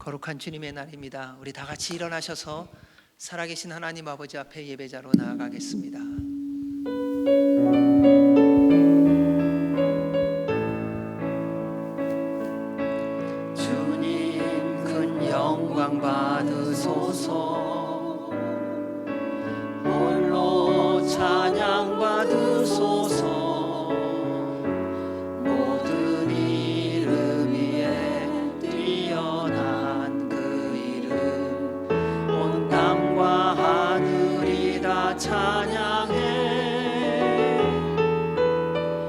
거룩한 주님의 날입니다. 우리 다 같이 일어나셔서 살아계신 하나님 아버지 앞에 예배자로 나아가겠습니다. 주님 큰 영광 받으소서, 홀로 찬양 받으소서. 모든 이름 위에 뛰어난 그 이름, 온 땅과 하늘이 다 찬양해.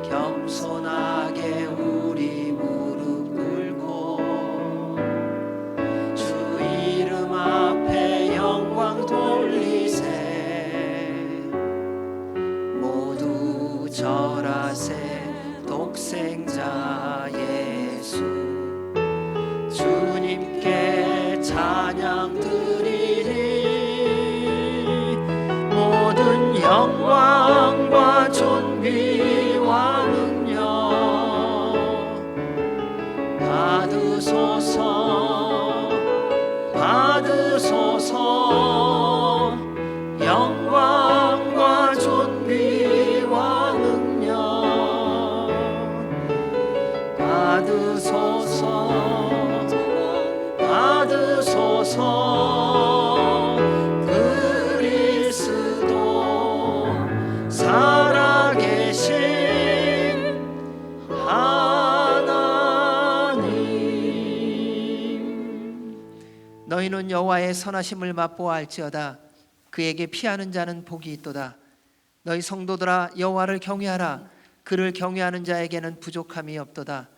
겸손하게 우리 무릎 꿇고 주 이름 앞에 영광 돌리세. 모두 절하세. 독생자 예수 주님께 찬양 드리리. 모든 영광과 존귀와 능력 받으소서, 받으소서. 영광과 존귀와 능력 받으소서, 받으소서. 그리스도 살아계신 하나님. 너희는 여호와의 선하심을 맛보아할지어다. 그에게 피하는 자는 복이 있도다. 너희 성도들아, 여호와를 경외하라. 그를 경외하는 자에게는 부족함이 없도다.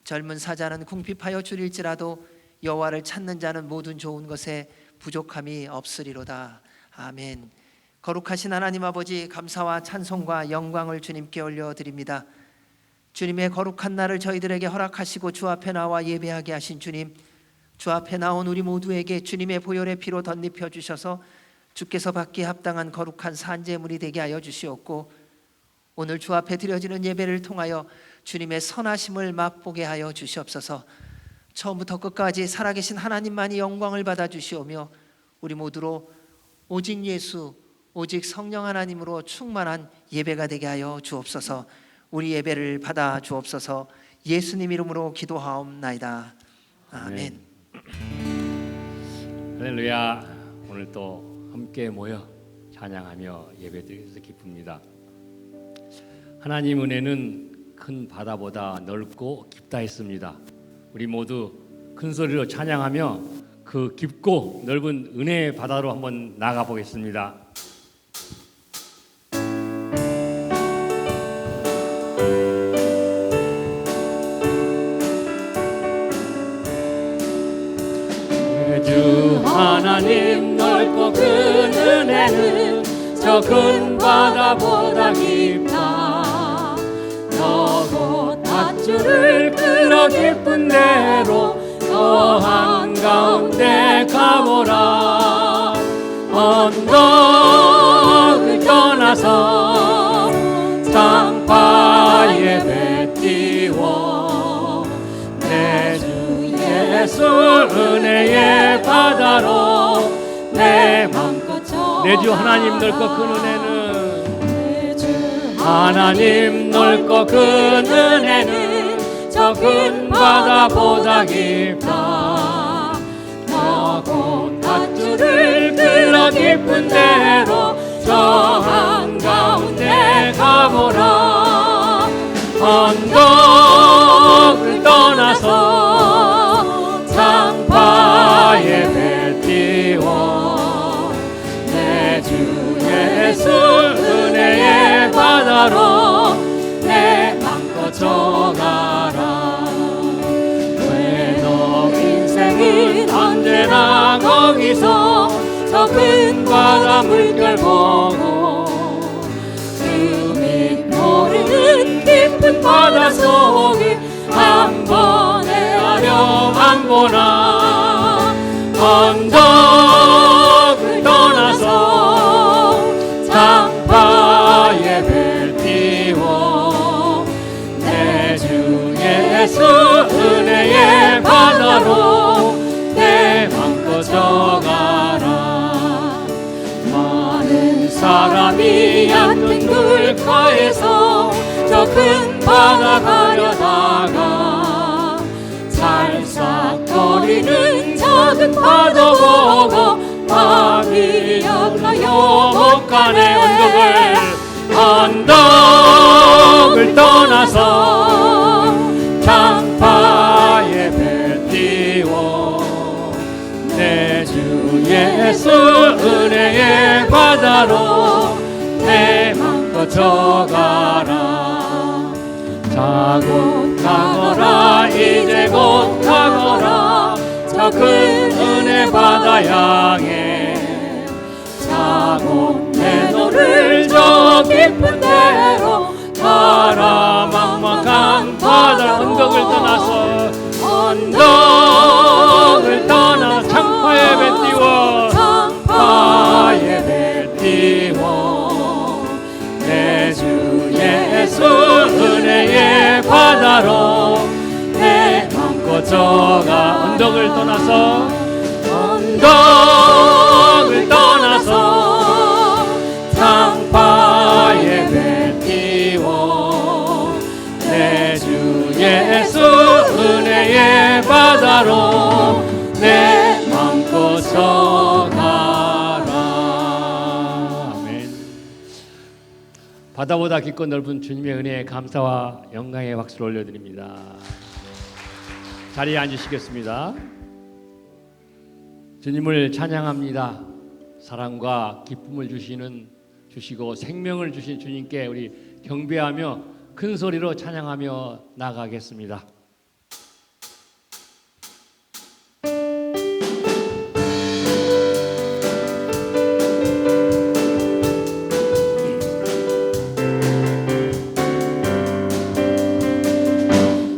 젊은 사자는 궁핍하여 줄일지라도 여호와를 찾는 자는 모든 좋은 것에 부족함이 없으리로다. 아멘. 거룩하신 하나님 아버지, 감사와 찬송과 영광을 주님께 올려드립니다. 주님의 거룩한 날을 저희들에게 허락하시고 주 앞에 나와 예배하게 하신 주님, 주 앞에 나온 우리 모두에게 주님의 보혈의 피로 덧입혀 주셔서 주께서 받기에 합당한 거룩한 산제물이 되게 하여 주시옵고, 오늘 주 앞에 드려지는 예배를 통하여 주님의 선하심을 맛보게 하여 주시옵소서. 처음부터 끝까지 살아계신 하나님만이 영광을 받아 주시오며, 우리 모두로 오직 예수, 오직 성령 하나님으로 충만한 예배가 되게 하여 주옵소서. 우리 예배를 받아 주옵소서. 예수님 이름으로 기도하옵나이다. 아멘. 할렐루야. 오늘 또 함께 모여 찬양하며 예배드려서 기쁩니다. 하나님 은혜는 큰 바다보다 넓고 깊다 했습니다. 우리 모두 큰 소리로 찬양하며 그 깊고 넓은 은혜의 바다로 한번 나가 보겠습니다. 주 하나님 넓고 큰 은혜는 저 큰 바다보다 깊다. 너고 밧줄을 끌어 깊은 데로 저 한가운데 가보라. 언덕을 떠나서 땅바위에 배 띄워 내 주 예수 은혜의 바다로 내 맘껏 내 주 하나님 넓고 큰 은혜는 하나님 넓고 큰 은혜는 저 큰 바다보다 깊다. 너고 밧줄을 끌어 깊은 데로 저 한가운데 가보라. 언덕을 떠나서 장파에 배 띄워 내 주 예수 은혜의 바다로 내 맘껏 정하라. 왜 너 인생은 언제나 거기서 저 큰 바다 물결 보고 그 밑 모르는 깊은 바다 속에 한 번 헤아려 안 보나. 언덕을 떠나서 장파에 배 띄워 내 주 예수 은혜의 바다로 내 사람이 얕은 물가에서 저 큰 바다 가려다가 살싹거리는 작은 파도 보고 마음이 약하여 못 가네. 언덕을 떠나서 장파에 배 띄워 내 주 예수 은혜의 바다로 내 맘 뻗쳐가라. 자곧 가거라 이제 곧 가거라 저 큰 은혜 바다 향해. 자곧 내 너를 저 깊은 데로 가라. 막막한 바다 언덕을 떠나서 언덕을 떠나 장파에 배 띄워 장파에 배 띄워 내 주 예수 은혜의 바다로 내 맘 꽂혀가. 언덕을 떠나서 언덕을 떠나서 장파에 배 띄워 내 주 예수 은혜의 바다로 내 맘 꽂혀가라. 아멘. 바다보다 깊고 넓은 주님의 은혜에 감사와 영광의 박수를 올려드립니다. 자리에 앉으시겠습니다. 주님을 찬양합니다. 사랑과 기쁨을 주시고 생명을 주신 주님께 우리 경배하며 큰 소리로 찬양하며 나가겠습니다.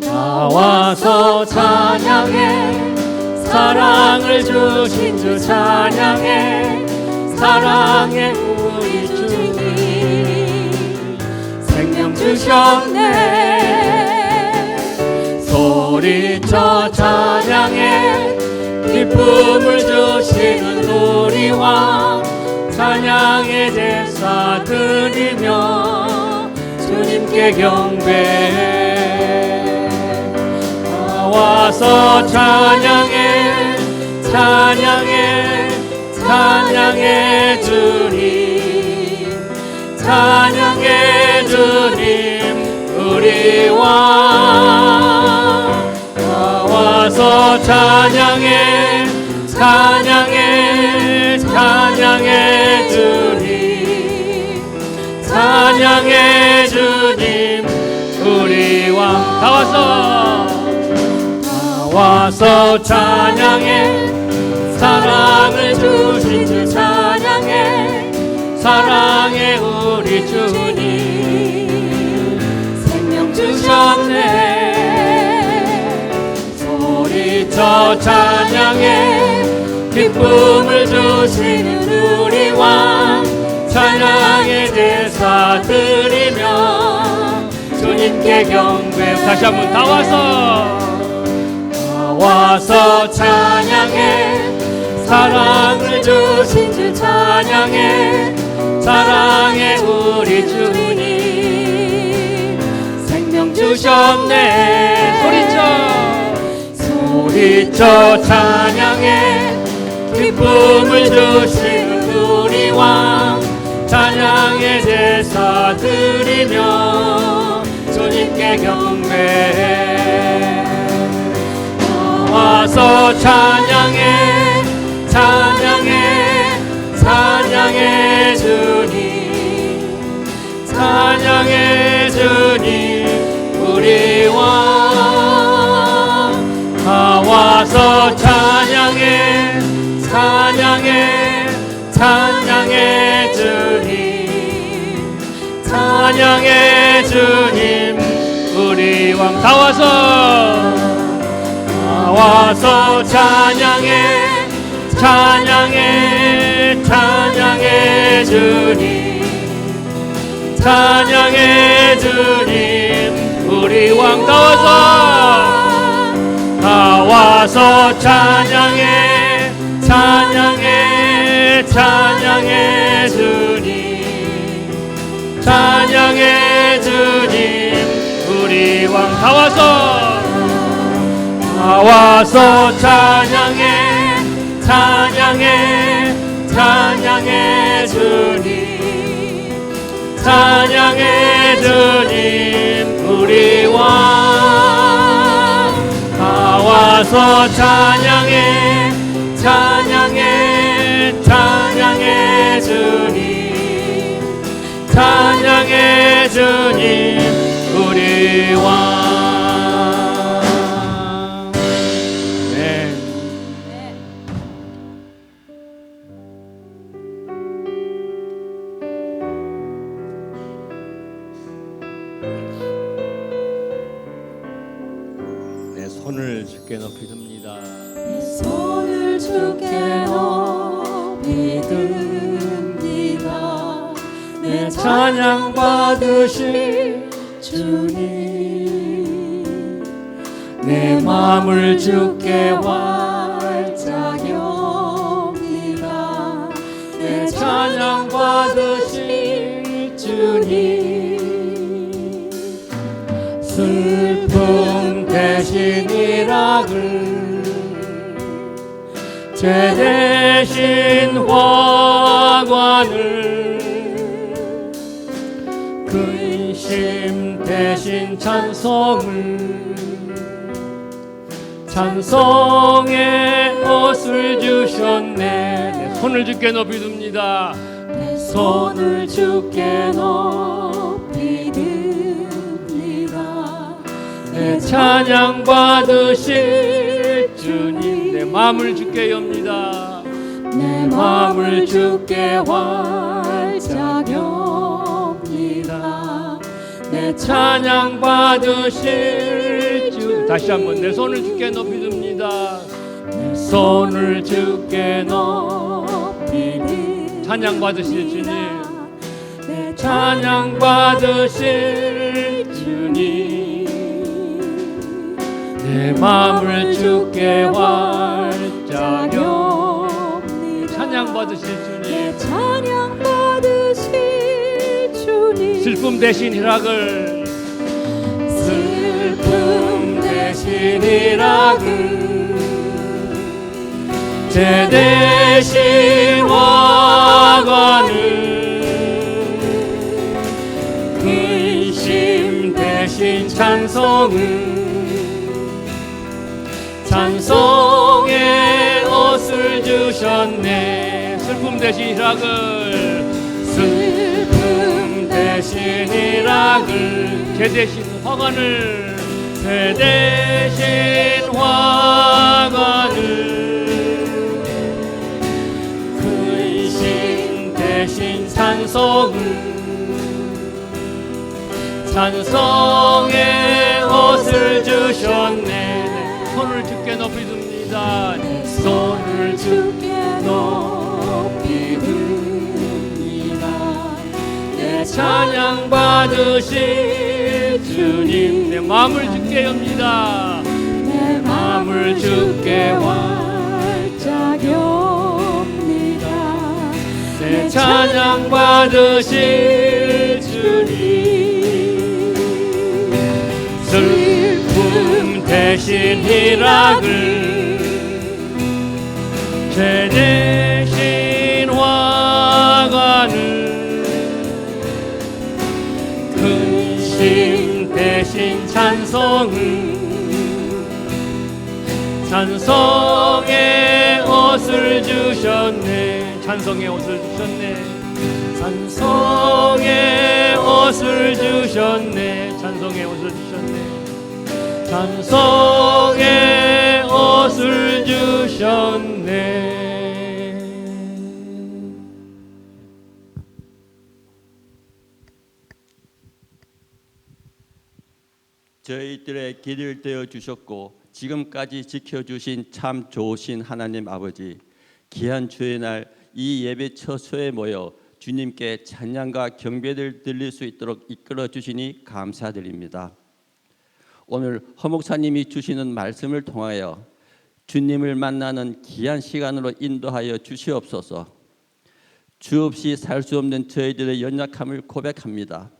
나와서 찬양해. 사랑을 주신 주 찬양해. 사랑해 우리 주님 생명 주셨네. 소리쳐 찬양해. 기쁨을 주시는 우리 왕 찬양의 제사 드리며 주님께 경배해. 나와서 찬양해. 찬양해. 찬양해 주님. 찬양해 주님 우리 왕. 나와서 찬양해. 찬양해. 찬양해 주님. 찬양해 주님 우리 왕. 나와서 찬양해. 사랑을 주신 주 찬양해. 사랑해 우리 주님 생명 주셨네. 소리쳐 찬양해. 기쁨을 주시는 우리 왕 찬양의 제사 드리며 주님께 경배. 다시 한번 나와서 찬양해. 사랑을 주신 주 찬양해. 사랑해 우리 주님 생명 주셨네. 소리쳐 찬양해. 기쁨을 주시는 우리 왕 찬양의 제사 드리며 주님께 경배해. 나와서 찬양해. 찬양해. 찬양해 주님. 찬양해 주님 우리 왕. 나와서 찬양해. 찬양해. 찬양해 주님. 찬양해 주님 우리 왕. 나와서 찬양해. 찬양해. 찬양해 주님. 찬양해 주님 우리 왕. 나와서 찬양해. 찬양해. 찬양해 주님. 우리 왕 다 와서 찬양해 찬양해 찬양해 주님 찬양해 주님 우리 왕 다 와서 찬양해 찬양해 찬양해 주님 찬양해 주님 우리 왕. 네. 내 손을 주께 높이 듭니다. 손을 주께 높이 듭니다. 내 찬양 받으실 주님 내 마음을 주께 활짝 엽니다. 내 찬양 받으실 주님 슬픔 대신 희락을 죄 대신 화관을 근심 대신 찬송을 찬송의 옷을 주셨네. 내 손을 주께 높이 듭니다. 내 손을 주께 높이 듭니다. 내 찬양 받으실 주님 내 마음을 주께 엽니다. 내 마음을 주께 활짝 엽니다. 내 찬양 받으실 주 다시 한번 내 손을 주께 높이 듭니다. 내 손을 주께 높이 듭니다. 찬양 받으실 주님 내 찬양 받으실 주님 내 마음을 주께 활짝 엽니다. 찬양 받으실 주님 내 찬양 받으실 주님 슬픔 대신 희락을 슬픔 대신 희락을 죄 대신 화관을 근심 대신 찬송을 찬송의 옷을 주셨네. 슬픔 대신 희락을 슬픔 대신 희락을 죄 대신 화관을 죄 대신 화관을 근심 대신 찬송을 찬송의 옷을 주셨네. 손을 주께 높이 듭니다. 내 손을 주께 높이 듭니다. 내 찬양 받으실 주님 내 마음을 주께 엽니다. 내 마음을 주께 활짝 엽니다. 내 찬양 받으실 주님 슬픔 대신 희락을 죄 대신 화관을 근심 대신 찬송을 찬송의 옷을 주셨네. 찬송의 옷을 주셨네. 찬송의 옷을 주셨네. 찬송의 옷을 주셨네. 찬송의 옷을 주셨네. 저희들의 길을 되어 주셨고 지금까지 지켜주신 참 좋으신 하나님 아버지, 귀한 주의 날 이 예배 처소에 모여 주님께 찬양과 경배를 드릴 수 있도록 이끌어 주시니 감사드립니다. 오늘 허 목사님이 주시는 말씀을 통하여 주님을 만나는 귀한 시간으로 인도하여 주시옵소서. 주 없이 살 수 없는 저희들의 연약함을 고백합니다.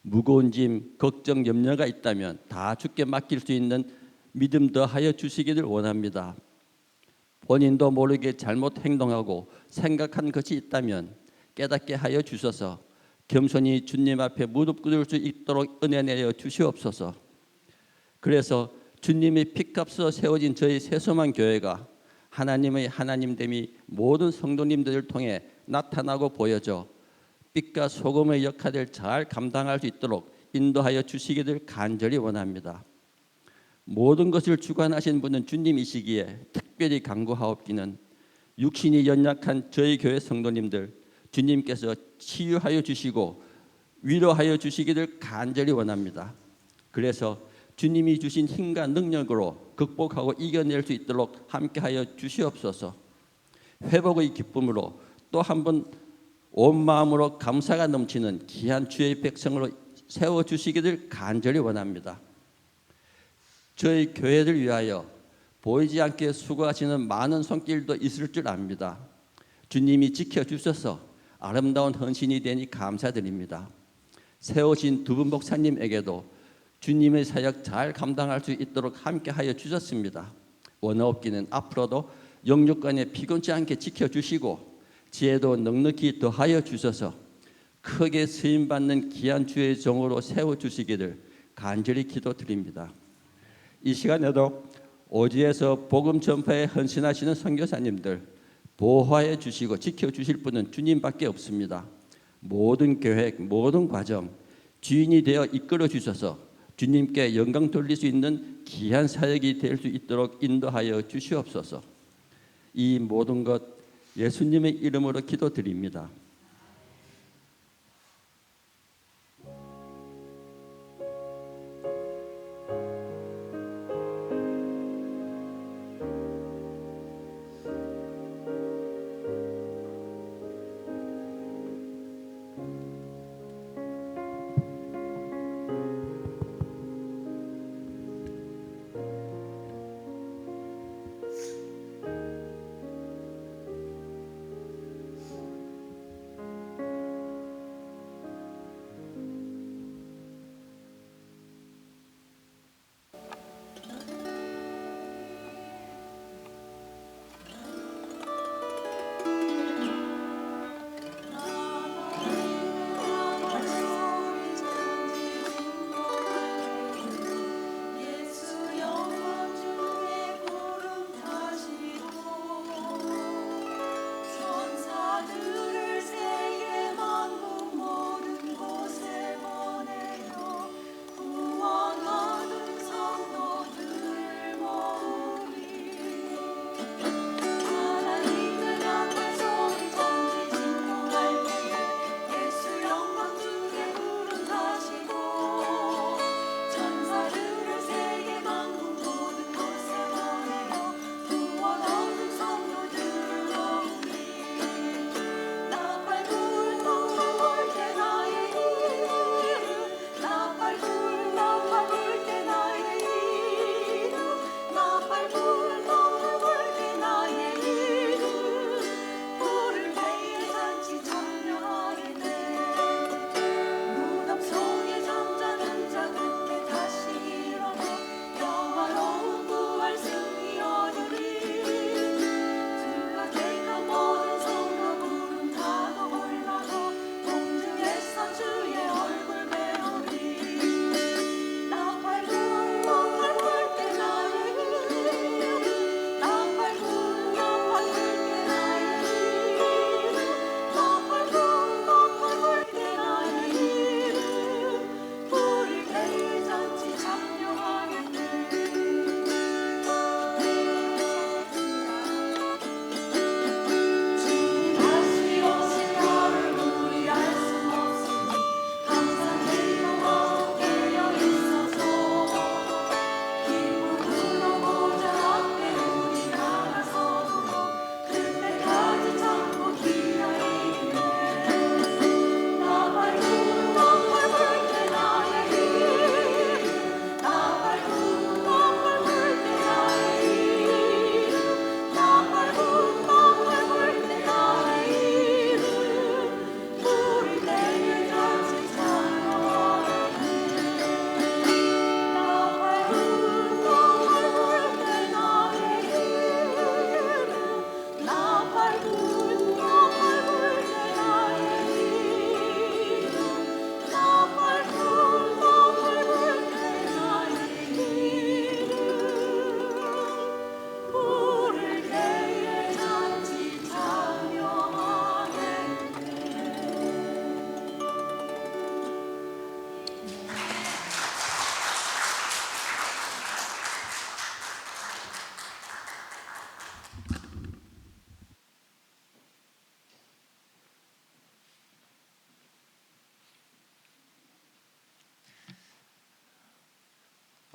무거운 짐, 걱정, 염려가 있다면 다 주께 맡길 수 있는 믿음 더하여 주시기를 원합니다. 본인도 모르게 잘못 행동하고 생각한 것이 있다면 깨닫게 하여 주셔서 겸손히 주님 앞에 무릎 꿇을 수 있도록 은혜 내려 주시옵소서. 그래서 주님의 피값으로 세워진 저희 새소만 교회가 하나님의 하나님됨이 모든 성도님들을 통해 나타나고 보여져 빛과 소금의 역할을 잘 감당할 수 있도록 인도하여 주시기를 간절히 원합니다. 모든 것을 주관하신 분은 주님이시기에 특별히 간구하옵기는 육신이 연약한 저희 교회 성도님들 주님께서 치유하여 주시고 위로하여 주시기를 간절히 원합니다. 그래서 주님이 주신 힘과 능력으로 극복하고 이겨낼 수 있도록 함께하여 주시옵소서. 회복의 기쁨으로 또 한 번 온 마음으로 감사가 넘치는 귀한 주의 백성으로 세워주시기를 간절히 원합니다. 저희 교회를 위하여 보이지 않게 수고하시는 많은 손길도 있을 줄 압니다. 주님이 지켜주셔서 아름다운 헌신이 되니 감사드립니다. 세우신 두 분 목사님에게도 주님의 사역 잘 감당할 수 있도록 함께하여 주셨습니다. 원하옵기는 앞으로도 영육간에 피곤치 않게 지켜주시고 지혜도 넉넉히 더하여 주셔서 크게 쓰임받는 귀한 주의 종으로 세워주시기를 간절히 기도드립니다. 이 시간에도 오지에서 복음 전파에 헌신하시는 선교사님들 보호하여 주시고 지켜주실 분은 주님밖에 없습니다. 모든 계획, 모든 과정 주인이 되어 이끌어 주셔서 주님께 영광 돌릴 수 있는 귀한 사역이 될 수 있도록 인도하여 주시옵소서. 이 모든 것 예수님의 이름으로 기도드립니다.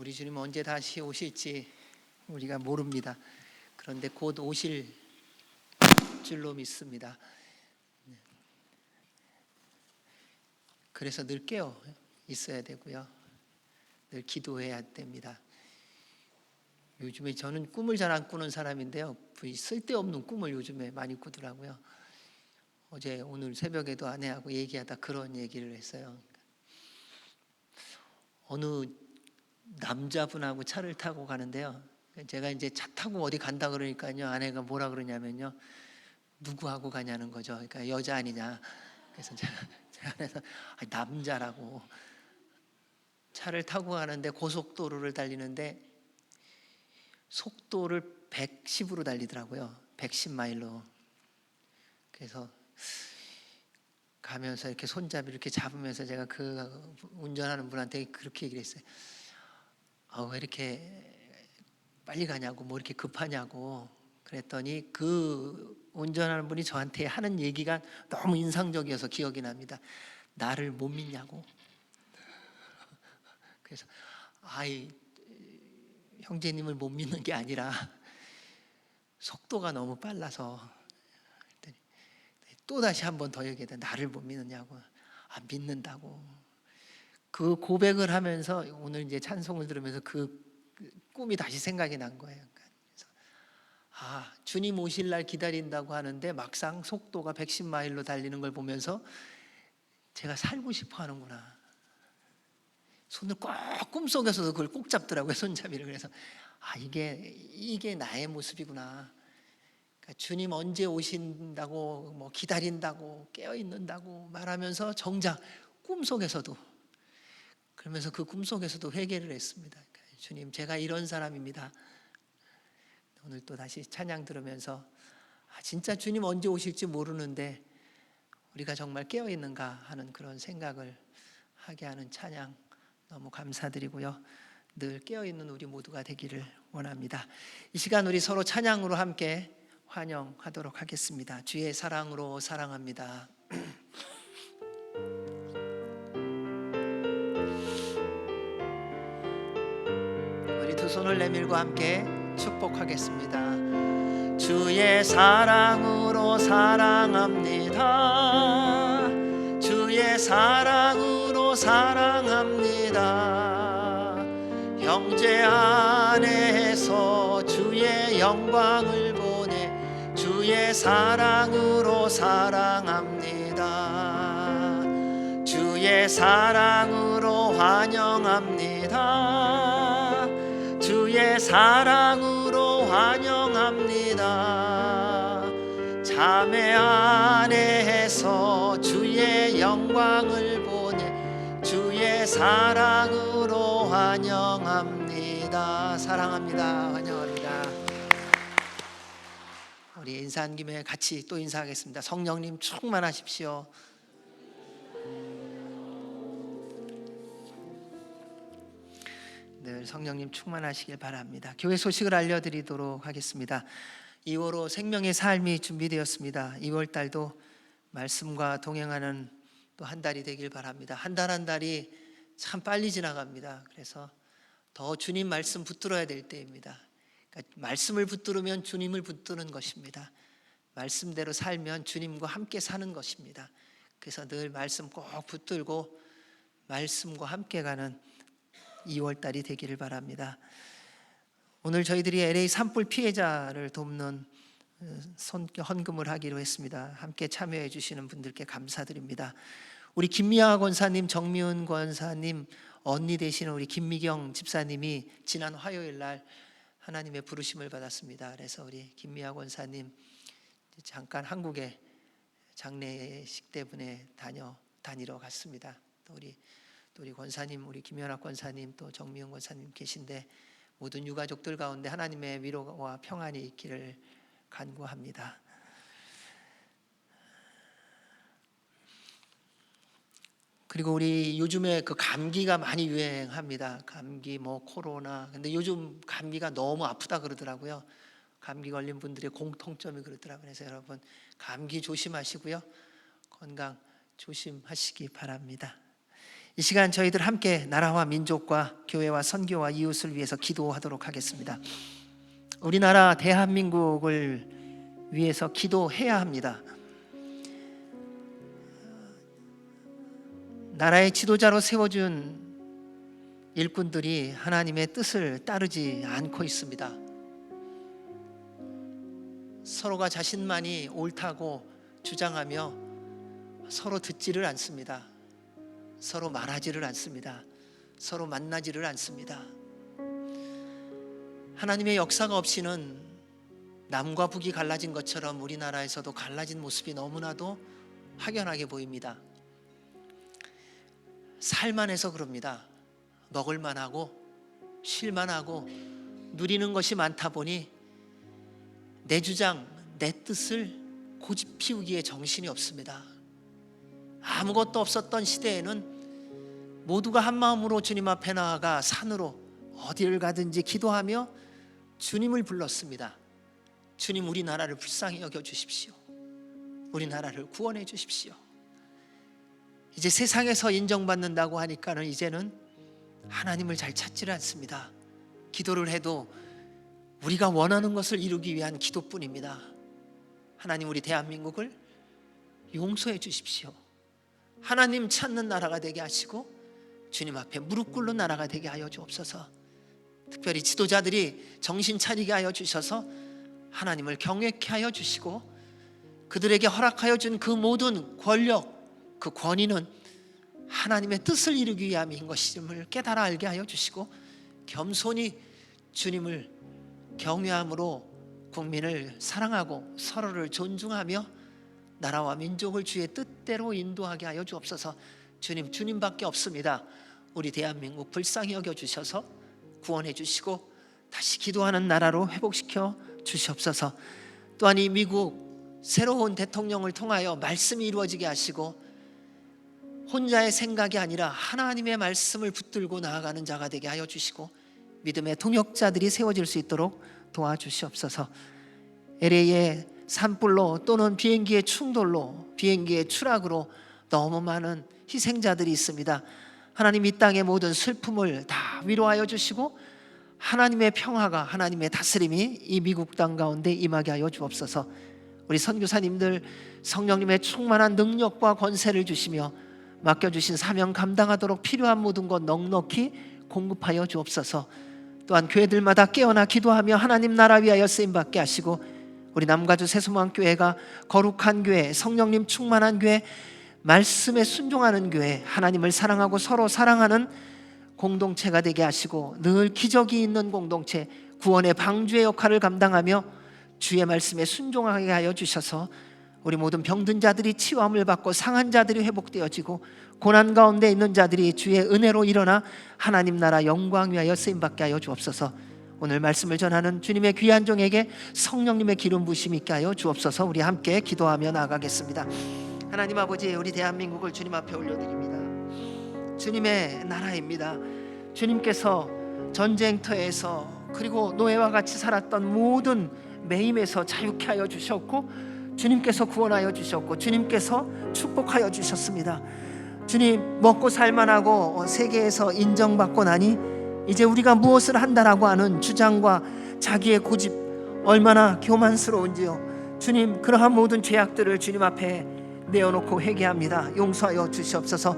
우리 주님 언제 다시 오실지 우리가 모릅니다. 그런데 곧 오실 줄로 믿습니다. 그래서 늘 깨어 있어야 되고요. 늘 기도해야 됩니다. 요즘에 저는 꿈을 잘 안 꾸는 사람인데요. 쓸데없는 꿈을 요즘에 많이 꾸더라고요. 어제 오늘 새벽에도 아내하고 얘기하다 그런 얘기를 했어요. 어느 남자분하고 차를 타고 가는데요. 제가 이제 차 타고 어디 간다 그러니까요. 아내가 뭐라 그러냐면요. 누구하고 가냐는 거죠. 그러니까 여자 아니냐. 그래서 제가 안에서 남자라고. 차를 타고 가는데 고속도로를 달리는데 속도를 110으로 달리더라고요. 110마일로. 그래서 가면서 이렇게 손잡이 이렇게 잡으면서 제가 그 운전하는 분한테 그렇게 얘기를 했어요. 왜 이렇게 빨리 가냐고, 뭐 이렇게 급하냐고. 그랬더니 그 운전하는 분이 저한테 하는 얘기가 너무 인상적이어서 기억이 납니다. 나를 못 믿냐고. 그래서 형제님을 못 믿는 게 아니라 속도가 너무 빨라서. 또 다시 한 번 더 얘기했다. 나를 못 믿느냐고. 믿는다고. 그 고백을 하면서 오늘 이제 찬송을 들으면서 그 꿈이 다시 생각이 난 거예요. 그래서 주님 오실 날 기다린다고 하는데 막상 속도가 110마일로 달리는 걸 보면서 제가 살고 싶어 하는구나. 손을 꼭 꿈속에서도 그걸 꼭 잡더라고요. 손잡이를. 그래서 이게 나의 모습이구나. 그러니까 주님 언제 오신다고 뭐 기다린다고 깨어 있는다고 말하면서 정작 꿈속에서도, 그러면서 그 꿈속에서도 회개를 했습니다. 그러니까 주님, 제가 이런 사람입니다. 오늘 또 다시 찬양 들으면서 진짜 주님 언제 오실지 모르는데 우리가 정말 깨어 있는가 하는 그런 생각을 하게 하는 찬양 너무 감사드리고요. 늘 깨어 있는 우리 모두가 되기를 원합니다. 이 시간 우리 서로 찬양으로 함께 환영하도록 하겠습니다. 주의 사랑으로 사랑합니다. 우리 두 손을 내밀고 함께 축복하겠습니다. 주의 사랑으로 사랑합니다. 주의 사랑으로 사랑합니다. 형제 안에서 주의 영광을 보내 주의 사랑으로 사랑합니다. 주의 사랑으로 환영합니다. 주의 사랑으로 환영합니다. 자매 안에서 주의 영광을 보내 주의 사랑으로 환영합니다. 사랑합니다. 환영합니다. 우리 인사한 김에 같이 또 인사하겠습니다. 성령님 충만하십시오. 늘 성령님 충만하시길 바랍니다. 교회 소식을 알려드리도록 하겠습니다. 2월호 생명의 삶이 준비되었습니다. 2월 달도 말씀과 동행하는 또 한 달이 되길 바랍니다. 한 달 한 달이 참 빨리 지나갑니다. 그래서 더 주님 말씀 붙들어야 될 때입니다. 그러니까 말씀을 붙들으면 주님을 붙드는 것입니다. 말씀대로 살면 주님과 함께 사는 것입니다. 그래서 늘 말씀 꼭 붙들고 말씀과 함께 가는 2월 달이 되기를 바랍니다. 오늘 저희들이 LA 산불 피해자를 돕는 헌금을 하기로 했습니다. 함께 참여해 주시는 분들께 감사드립니다. 우리 김미아 권사님, 정미훈 권사님, 언니 되시는 우리 김미경 집사님이 지난 화요일 날 하나님의 부르심을 받았습니다. 그래서 우리 김미아 권사님 잠깐 한국에 장례식 때문에 다니러 갔습니다. 또 우리 권사님, 우리 김연학 권사님, 또 정미훈 권사님 계신데 모든 유가족들 가운데 하나님의 위로와 평안이 있기를 간구합니다. 그리고 우리 요즘에 그 감기가 많이 유행합니다. 감기, 코로나. 근데 요즘 감기가 너무 아프다 그러더라고요. 감기 걸린 분들의 공통점이 그렇더라고요. 그래서 여러분 감기 조심하시고요. 건강 조심하시기 바랍니다. 이 시간 저희들 함께 나라와 민족과 교회와 선교와 이웃을 위해서 기도하도록 하겠습니다. 우리나라 대한민국을 위해서 기도해야 합니다. 나라의 지도자로 세워준 일꾼들이 하나님의 뜻을 따르지 않고 있습니다. 서로가 자신만이 옳다고 주장하며 서로 듣지를 않습니다. 서로 말하지를 않습니다. 서로 만나지를 않습니다. 하나님의 역사가 없이는 남과 북이 갈라진 것처럼 우리나라에서도 갈라진 모습이 너무나도 확연하게 보입니다. 살만해서 그럽니다. 먹을만 하고 쉴만 하고 누리는 것이 많다 보니 내 주장, 내 뜻을 고집 피우기에 정신이 없습니다. 아무것도 없었던 시대에는 모두가 한 마음으로 주님 앞에 나아가 산으로 어디를 가든지 기도하며 주님을 불렀습니다. 주님, 우리나라를 불쌍히 여겨주십시오. 우리나라를 구원해 주십시오. 이제 세상에서 인정받는다고 하니까는 이제는 하나님을 잘 찾지를 않습니다. 기도를 해도 우리가 원하는 것을 이루기 위한 기도뿐입니다. 하나님, 우리 대한민국을 용서해 주십시오. 하나님 찾는 나라가 되게 하시고 주님 앞에 무릎 꿇는 나라가 되게 하여 주옵소서. 특별히 지도자들이 정신 차리게 하여 주셔서 하나님을 경외케 하여 주시고 그들에게 허락하여 준 그 모든 권력, 그 권위는 하나님의 뜻을 이루기 위함인 것임을 깨달아 알게 하여 주시고 겸손히 주님을 경외함으로 국민을 사랑하고 서로를 존중하며 나라와 민족을 주의 뜻대로 인도하게 하여 주옵소서. 주님, 주님밖에 없습니다. 우리 대한민국 불쌍히 여겨주셔서 구원해 주시고 다시 기도하는 나라로 회복시켜 주시옵소서. 또한 이 미국 새로운 대통령을 통하여 말씀이 이루어지게 하시고 혼자의 생각이 아니라 하나님의 말씀을 붙들고 나아가는 자가 되게 하여 주시고 믿음의 동역자들이 세워질 수 있도록 도와주시옵소서. LA의 산불로 또는 비행기의 충돌로, 비행기의 추락으로 너무 많은 희생자들이 있습니다. 하나님, 이 땅의 모든 슬픔을 다 위로하여 주시고 하나님의 평화가, 하나님의 다스림이 이 미국 땅 가운데 임하게 하여 주옵소서. 우리 선교사님들 성령님의 충만한 능력과 권세를 주시며 맡겨주신 사명 감당하도록 필요한 모든 것 넉넉히 공급하여 주옵소서. 또한 교회들마다 깨어나 기도하며 하나님 나라 위하여 쓰임받게 하시고 우리 남가주 새소망교회가 거룩한 교회, 성령님 충만한 교회, 말씀에 순종하는 교회, 하나님을 사랑하고 서로 사랑하는 공동체가 되게 하시고 늘 기적이 있는 공동체, 구원의 방주의 역할을 감당하며 주의 말씀에 순종하게 하여 주셔서 우리 모든 병든 자들이 치유함을 받고 상한 자들이 회복되어지고 고난 가운데 있는 자들이 주의 은혜로 일어나 하나님 나라 영광 위하여 쓰임받게 하여 주옵소서. 오늘 말씀을 전하는 주님의 귀한 종에게 성령님의 기름 부으심 있게 하여 주옵소서. 우리 함께 기도하며 나아가겠습니다. 하나님 아버지, 우리 대한민국을 주님 앞에 올려드립니다. 주님의 나라입니다. 주님께서 전쟁터에서 그리고 노예와 같이 살았던 모든 매임에서 자유케 하여 주셨고 주님께서 구원하여 주셨고 주님께서 축복하여 주셨습니다. 주님, 먹고 살만하고 세계에서 인정받고 나니 이제 우리가 무엇을 한다라고 하는 주장과 자기의 고집 얼마나 교만스러운지요. 주님, 그러한 모든 죄악들을 주님 앞에 내어놓고 회개합니다. 용서하여 주시옵소서.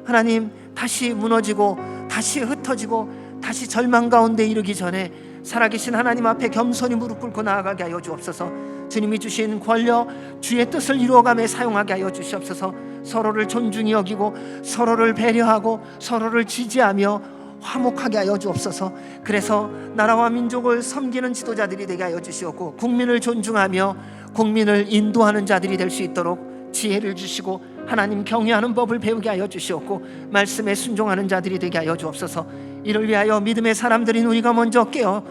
하나님, 다시 무너지고 다시 흩어지고 다시 절망 가운데 이르기 전에 살아계신 하나님 앞에 겸손히 무릎 꿇고 나아가게 하여 주옵소서. 주님이 주신 권력, 주의 뜻을 이루어가며 사용하게 하여 주시옵소서. 서로를 존중히 여기고 서로를 배려하고 서로를 지지하며 화목하게 하여 주옵소서. 그래서 나라와 민족을 섬기는 지도자들이 되게 하여 주시옵고 국민을 존중하며 국민을 인도하는 자들이 될 수 있도록 지혜를 주시고 하나님 경외하는 법을 배우게 하여 주시옵고 말씀에 순종하는 자들이 되게 하여 주옵소서. 이를 위하여 믿음의 사람들인 우리가 먼저 깨어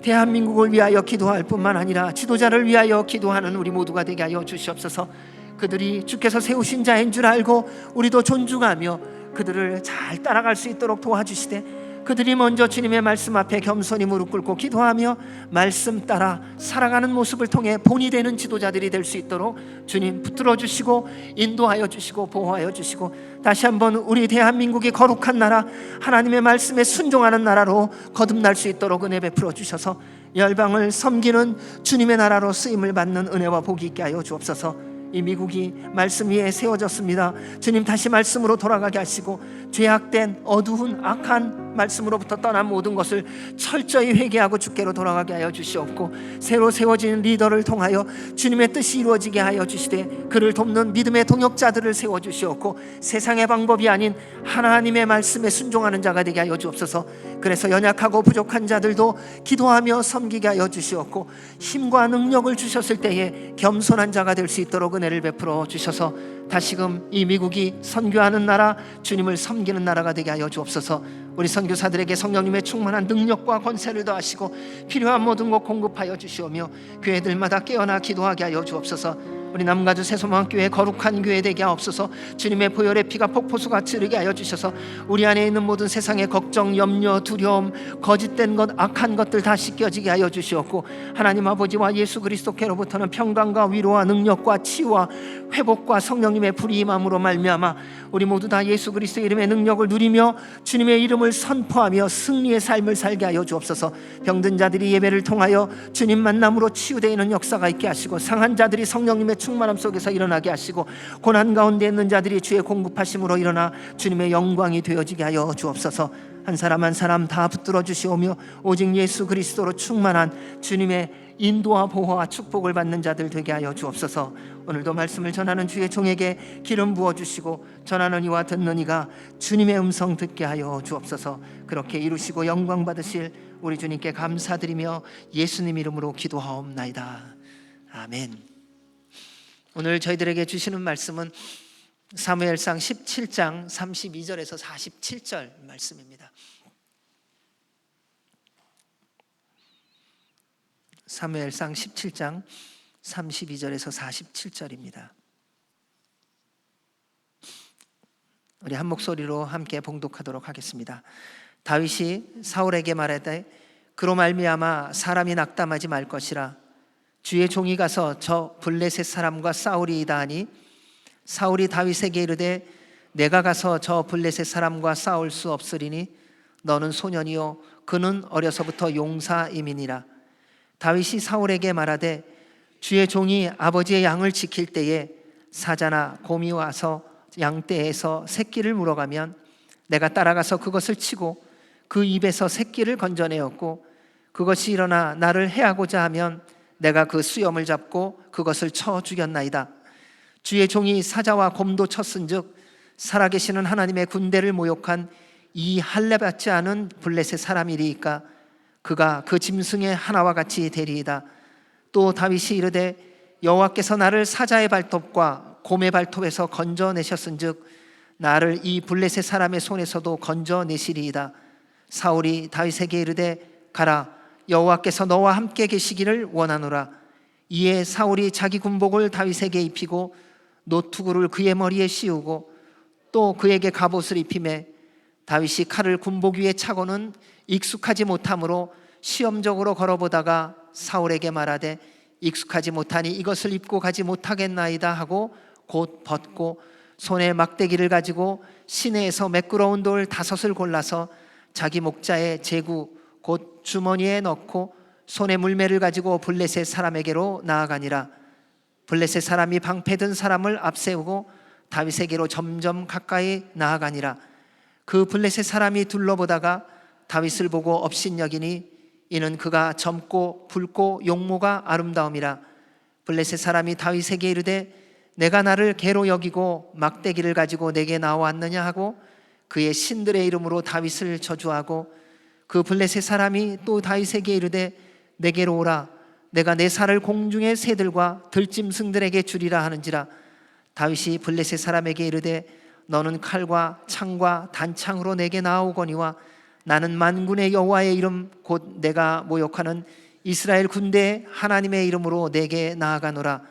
대한민국을 위하여 기도할 뿐만 아니라 지도자를 위하여 기도하는 우리 모두가 되게 하여 주시옵소서. 그들이 주께서 세우신 자인 줄 알고 우리도 존중하며 그들을 잘 따라갈 수 있도록 도와주시되 그들이 먼저 주님의 말씀 앞에 겸손히 무릎 꿇고 기도하며 말씀 따라 살아가는 모습을 통해 본이 되는 지도자들이 될 수 있도록 주님 붙들어 주시고 인도하여 주시고 보호하여 주시고, 다시 한번 우리 대한민국이 거룩한 나라, 하나님의 말씀에 순종하는 나라로 거듭날 수 있도록 은혜 베풀어 주셔서 열방을 섬기는 주님의 나라로 쓰임을 받는 은혜와 복이 있게 하여 주옵소서. 이 미국이 말씀 위에 세워졌습니다. 주님, 다시 말씀으로 돌아가게 하시고 죄악된 어두운 악한 말씀으로부터 떠난 모든 것을 철저히 회개하고 주께로 돌아가게 하여 주시옵고, 새로 세워진 리더를 통하여 주님의 뜻이 이루어지게 하여 주시되 그를 돕는 믿음의 동역자들을 세워주시옵고, 세상의 방법이 아닌 하나님의 말씀에 순종하는 자가 되게 하여 주옵소서. 그래서 연약하고 부족한 자들도 기도하며 섬기게 하여 주시옵고, 힘과 능력을 주셨을 때에 겸손한 자가 될 수 있도록 은혜를 베풀어 주셔서 다시금 이 미국이 선교하는 나라, 주님을 섬기는 나라가 되게 하여 주옵소서. 우리 선교사들에게 성령님의 충만한 능력과 권세를 더하시고 필요한 모든 것 공급하여 주시오며 교회들마다 깨어나 기도하게 하여 주옵소서. 우리 남가주 새소망교회 거룩한 교회 되게 하옵소서. 주님의 보혈의 피가 폭포수같이 흐르게 하여 주셔서 우리 안에 있는 모든 세상의 걱정, 염려, 두려움, 거짓된 것, 악한 것들 다 씻겨지게 하여 주시옵고, 하나님 아버지와 예수 그리스도께로부터는 평강과 위로와 능력과 치유와 회복과 성령님의 불이 임함으로 말미암아 우리 모두 다 예수 그리스도의 이름의 능력을 누리며 주님의 이름을 선포하며 승리의 삶을 살게 하여 주옵소서. 병든 자들이 예배를 통하여 주님 만남으로 치유되는 역사가 있게 하시고, 상한 자들이 성령님의 충만함 속에서 일어나게 하시고, 고난 가운데 있는 자들이 주의 공급하심으로 일어나 주님의 영광이 되어지게 하여 주옵소서. 한 사람 한 사람 다 붙들어 주시오며 오직 예수 그리스도로 충만한 주님의 인도와 보호와 축복을 받는 자들 되게 하여 주옵소서. 오늘도 말씀을 전하는 주의 종에게 기름 부어 주시고 전하는 이와 듣는 이가 주님의 음성 듣게 하여 주옵소서. 그렇게 이루시고 영광 받으실 우리 주님께 감사드리며 예수님 이름으로 기도하옵나이다. 아멘. 오늘 저희들에게 주시는 말씀은 사무엘상 17장 32절에서 47절 말씀입니다. 사무엘상 17장 32절에서 47절입니다. 우리 한 목소리로 함께 봉독하도록 하겠습니다. 다윗이 사울에게 말하되 그로 말미암아 사람이 낙담하지 말 것이라. 주의 종이 가서 저 블레셋 사람과 싸우리이다 하니 사울이 다윗에게 이르되 내가 가서 저 블레셋 사람과 싸울 수 없으리니 너는 소년이요 그는 어려서부터 용사임이니라. 다윗이 사울에게 말하되 주의 종이 아버지의 양을 지킬 때에 사자나 곰이 와서 양떼에서 새끼를 물어가면 내가 따라가서 그것을 치고 그 입에서 새끼를 건져내었고, 그것이 일어나 나를 해하고자 하면 내가 그 수염을 잡고 그것을 쳐 죽였나이다. 주의 종이 사자와 곰도 쳤은즉 살아계시는 하나님의 군대를 모욕한 이 할례받지 않은 블레셋 사람이리이까 그가 그 짐승의 하나와 같이 되리이다. 또 다윗이 이르되 여호와께서 나를 사자의 발톱과 곰의 발톱에서 건져내셨은즉 나를 이 블레셋 사람의 손에서도 건져내시리이다. 사울이 다윗에게 이르되 가라, 여호와께서 너와 함께 계시기를 원하노라. 이에 사울이 자기 군복을 다윗에게 입히고 노투구를 그의 머리에 씌우고 또 그에게 갑옷을 입히매 다윗이 칼을 군복 위에 차고는 익숙하지 못함으로 시험적으로 걸어보다가 사울에게 말하되 익숙하지 못하니 이것을 입고 가지 못하겠나이다 하고 곧 벗고 손에 막대기를 가지고 시내에서 매끄러운 돌 5을 골라서 자기 목자의 제구 곧 주머니에 넣고 손에 물매를 가지고 블레셋 사람에게로 나아가니라. 블레셋 사람이 방패든 사람을 앞세우고 다윗에게로 점점 가까이 나아가니라. 그 블레셋 사람이 둘러보다가 다윗을 보고 업신여기니 이는 그가 젊고 붉고 용모가 아름다움이라. 블레셋 사람이 다윗에게 이르되 내가 나를 개로 여기고 막대기를 가지고 내게 나왔느냐 하고 그의 신들의 이름으로 다윗을 저주하고, 그 블레셋 사람이 또 다윗에게 이르되 내게로 오라, 내가 내 살을 공중의 새들과 들짐승들에게 주리라 하는지라. 다윗이 블레셋 사람에게 이르되 너는 칼과 창과 단창으로 내게 나아오거니와 나는 만군의 여호와의 이름 곧 내가 모욕하는 이스라엘 군대의 하나님의 이름으로 내게 나아가노라.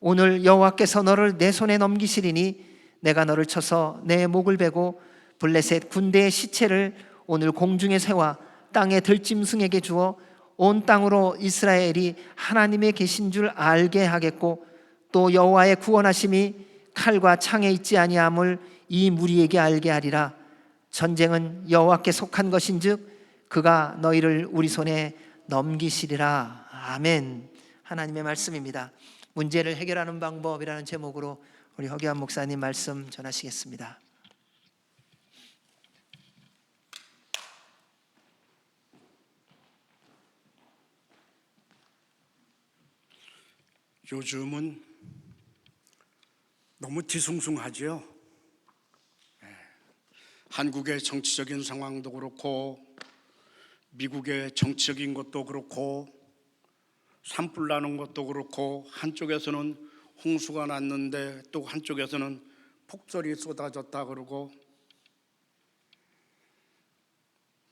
오늘 여호와께서 너를 내 손에 넘기시리니 내가 너를 쳐서 내 목을 베고 블레셋 군대의 시체를 오늘 공중의 새와 땅의 들짐승에게 주어 온 땅으로 이스라엘이 하나님의 계신 줄 알게 하겠고, 또 여호와의 구원하심이 칼과 창에 있지 아니함을 이 무리에게 알게 하리라. 전쟁은 여호와께 속한 것인즉 그가 너희를 우리 손에 넘기시리라. 아멘. 하나님의 말씀입니다. 문제를 해결하는 방법이라는 제목으로 우리 허기환 목사님 말씀 전하시겠습니다. 요즘은 너무 뒤숭숭하지요. 한국의 정치적인 상황도 그렇고 미국의 정치적인 것도 그렇고 산불 나는 것도 그렇고, 한쪽에서는 홍수가 났는데 또 한쪽에서는 폭설이 쏟아졌다 그러고,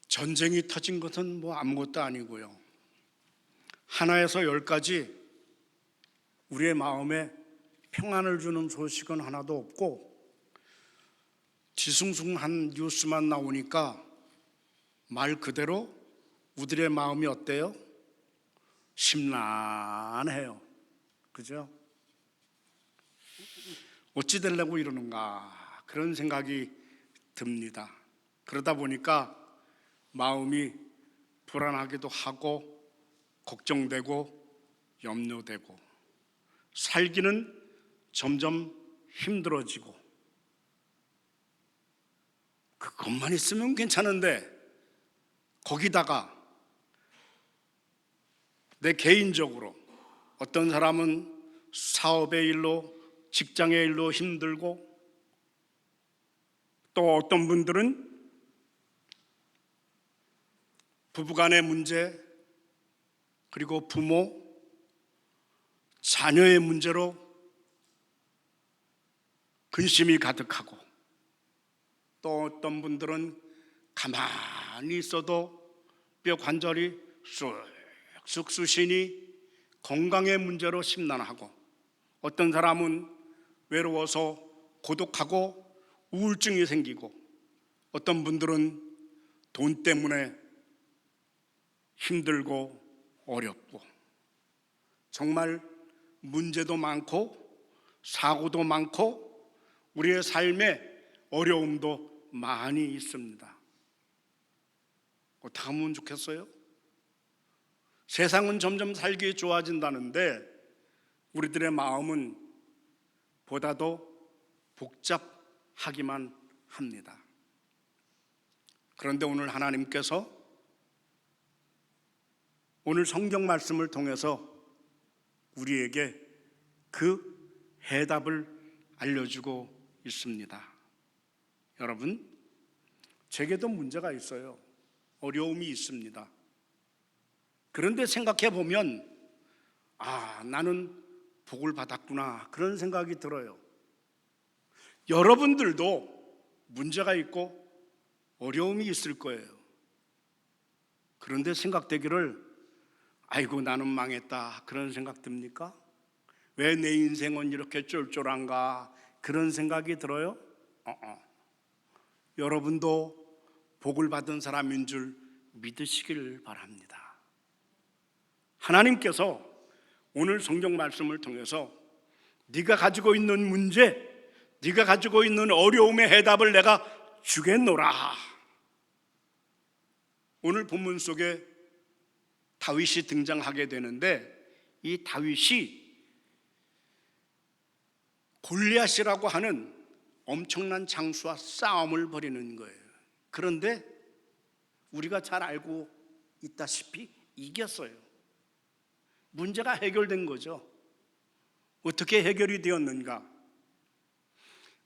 전쟁이 터진 것은 뭐 아무것도 아니고요. 하나에서 열까지 우리의 마음에 평안을 주는 소식은 하나도 없고, 뒤숭숭한 뉴스만 나오니까 말 그대로 우리의 마음이 어때요? 심란해요. 그죠? 어찌 되려고 이러는가, 그런 생각이 듭니다. 그러다 보니까 마음이 불안하기도 하고 걱정되고 염려되고, 살기는 점점 힘들어지고, 그것만 있으면 괜찮은데 거기다가 내 개인적으로 어떤 사람은 사업의 일로, 직장의 일로 힘들고, 또 어떤 분들은 부부간의 문제, 그리고 부모, 자녀의 문제로 근심이 가득하고, 또 어떤 분들은 가만히 있어도 뼈 관절이 쑥쑥 쑤시니 건강의 문제로 심란하고, 어떤 사람은 외로워서 고독하고 우울증이 생기고, 어떤 분들은 돈 때문에 힘들고 어렵고, 정말 문제도 많고 사고도 많고 우리의 삶에 어려움도 많이 있습니다. 어떻게 하면 좋겠어요? 세상은 점점 살기 좋아진다는데 우리들의 마음은 보다도 복잡하기만 합니다. 그런데 오늘 하나님께서 오늘 성경 말씀을 통해서 우리에게 그 해답을 알려주고 있습니다. 여러분, 제게도 문제가 있어요. 어려움이 있습니다. 그런데 생각해 보면 나는 복을 받았구나, 그런 생각이 들어요. 여러분들도 문제가 있고 어려움이 있을 거예요. 그런데 생각되기를 아이고 나는 망했다, 그런 생각 듭니까? 왜 내 인생은 이렇게 쫄쫄한가, 그런 생각이 들어요? 여러분도 복을 받은 사람인 줄 믿으시길 바랍니다. 하나님께서 오늘 성경 말씀을 통해서 네가 가지고 있는 문제, 네가 가지고 있는 어려움의 해답을 내가 주겠노라. 오늘 본문 속에 다윗이 등장하게 되는데, 이 다윗이 골리앗이라고 하는 엄청난 장수와 싸움을 벌이는 거예요. 그런데 우리가 잘 알고 있다시피 이겼어요. 문제가 해결된 거죠. 어떻게 해결이 되었는가?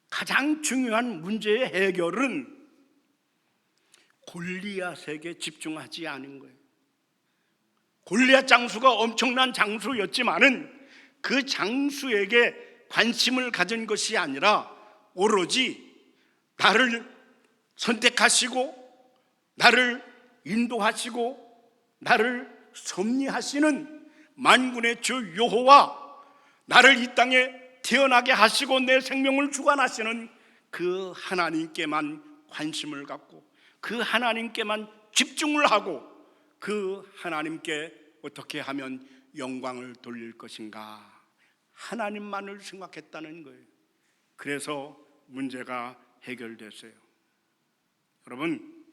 가장 중요한 문제의 해결은 골리앗에게 집중하지 않은 거예요. 골리앗 장수가 엄청난 장수였지만은 그 장수에게 관심을 가진 것이 아니라 오로지 나를 선택하시고 나를 인도하시고 나를 섭리하시는 만군의 주 여호와, 나를 이 땅에 태어나게 하시고 내 생명을 주관하시는 그 하나님께만 관심을 갖고 그 하나님께만 집중을 하고 그 하나님께 어떻게 하면 영광을 돌릴 것인가, 하나님만을 생각했다는 거예요. 그래서 문제가 해결됐어요. 여러분,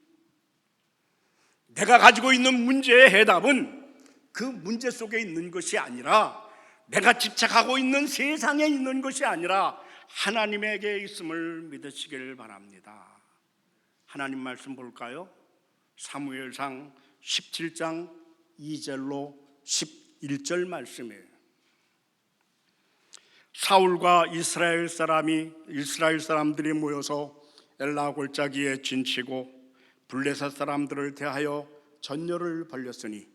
내가 가지고 있는 문제의 해답은 그 문제 속에 있는 것이 아니라, 내가 집착하고 있는 세상에 있는 것이 아니라 하나님에게 있음을 믿으시길 바랍니다. 하나님 말씀 볼까요? 사무엘상 17장 2절로 11절 말씀이에요. 사울과 이스라엘 사람들이 모여서 엘라 골짜기에 진치고 블레셋 사람들을 대하여 전열을 벌였으니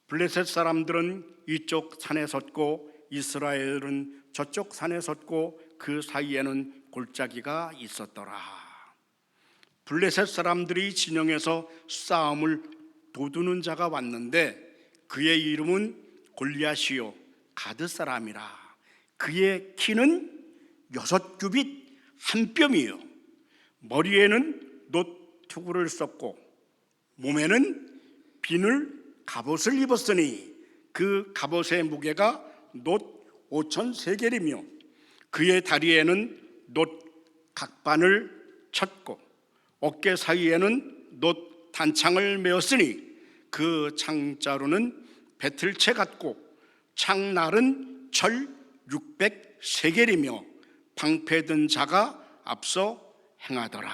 블레셋 사람들은 이쪽 산에 섰고 이스라엘은 저쪽 산에 섰고 그 사이에는 골짜기가 있었더라. 블레셋 사람들이 진영에서 싸움을 도두는 자가 왔는데 그의 이름은 골리앗이요 가드 사람이라. 그의 키는 6규빗 한 뼘이요 머리에는 놋투구를 썼고 몸에는 비늘 갑옷을 입었으니 그 갑옷의 무게가 놋 5,000세겔이며 그의 다리에는 놋 각반을 쳤고 어깨 사이에는 놋 단창을 메었으니 그 창자루는 배틀채 같고 창날은 철 600세겔이며 방패든 자가 앞서 행하더라.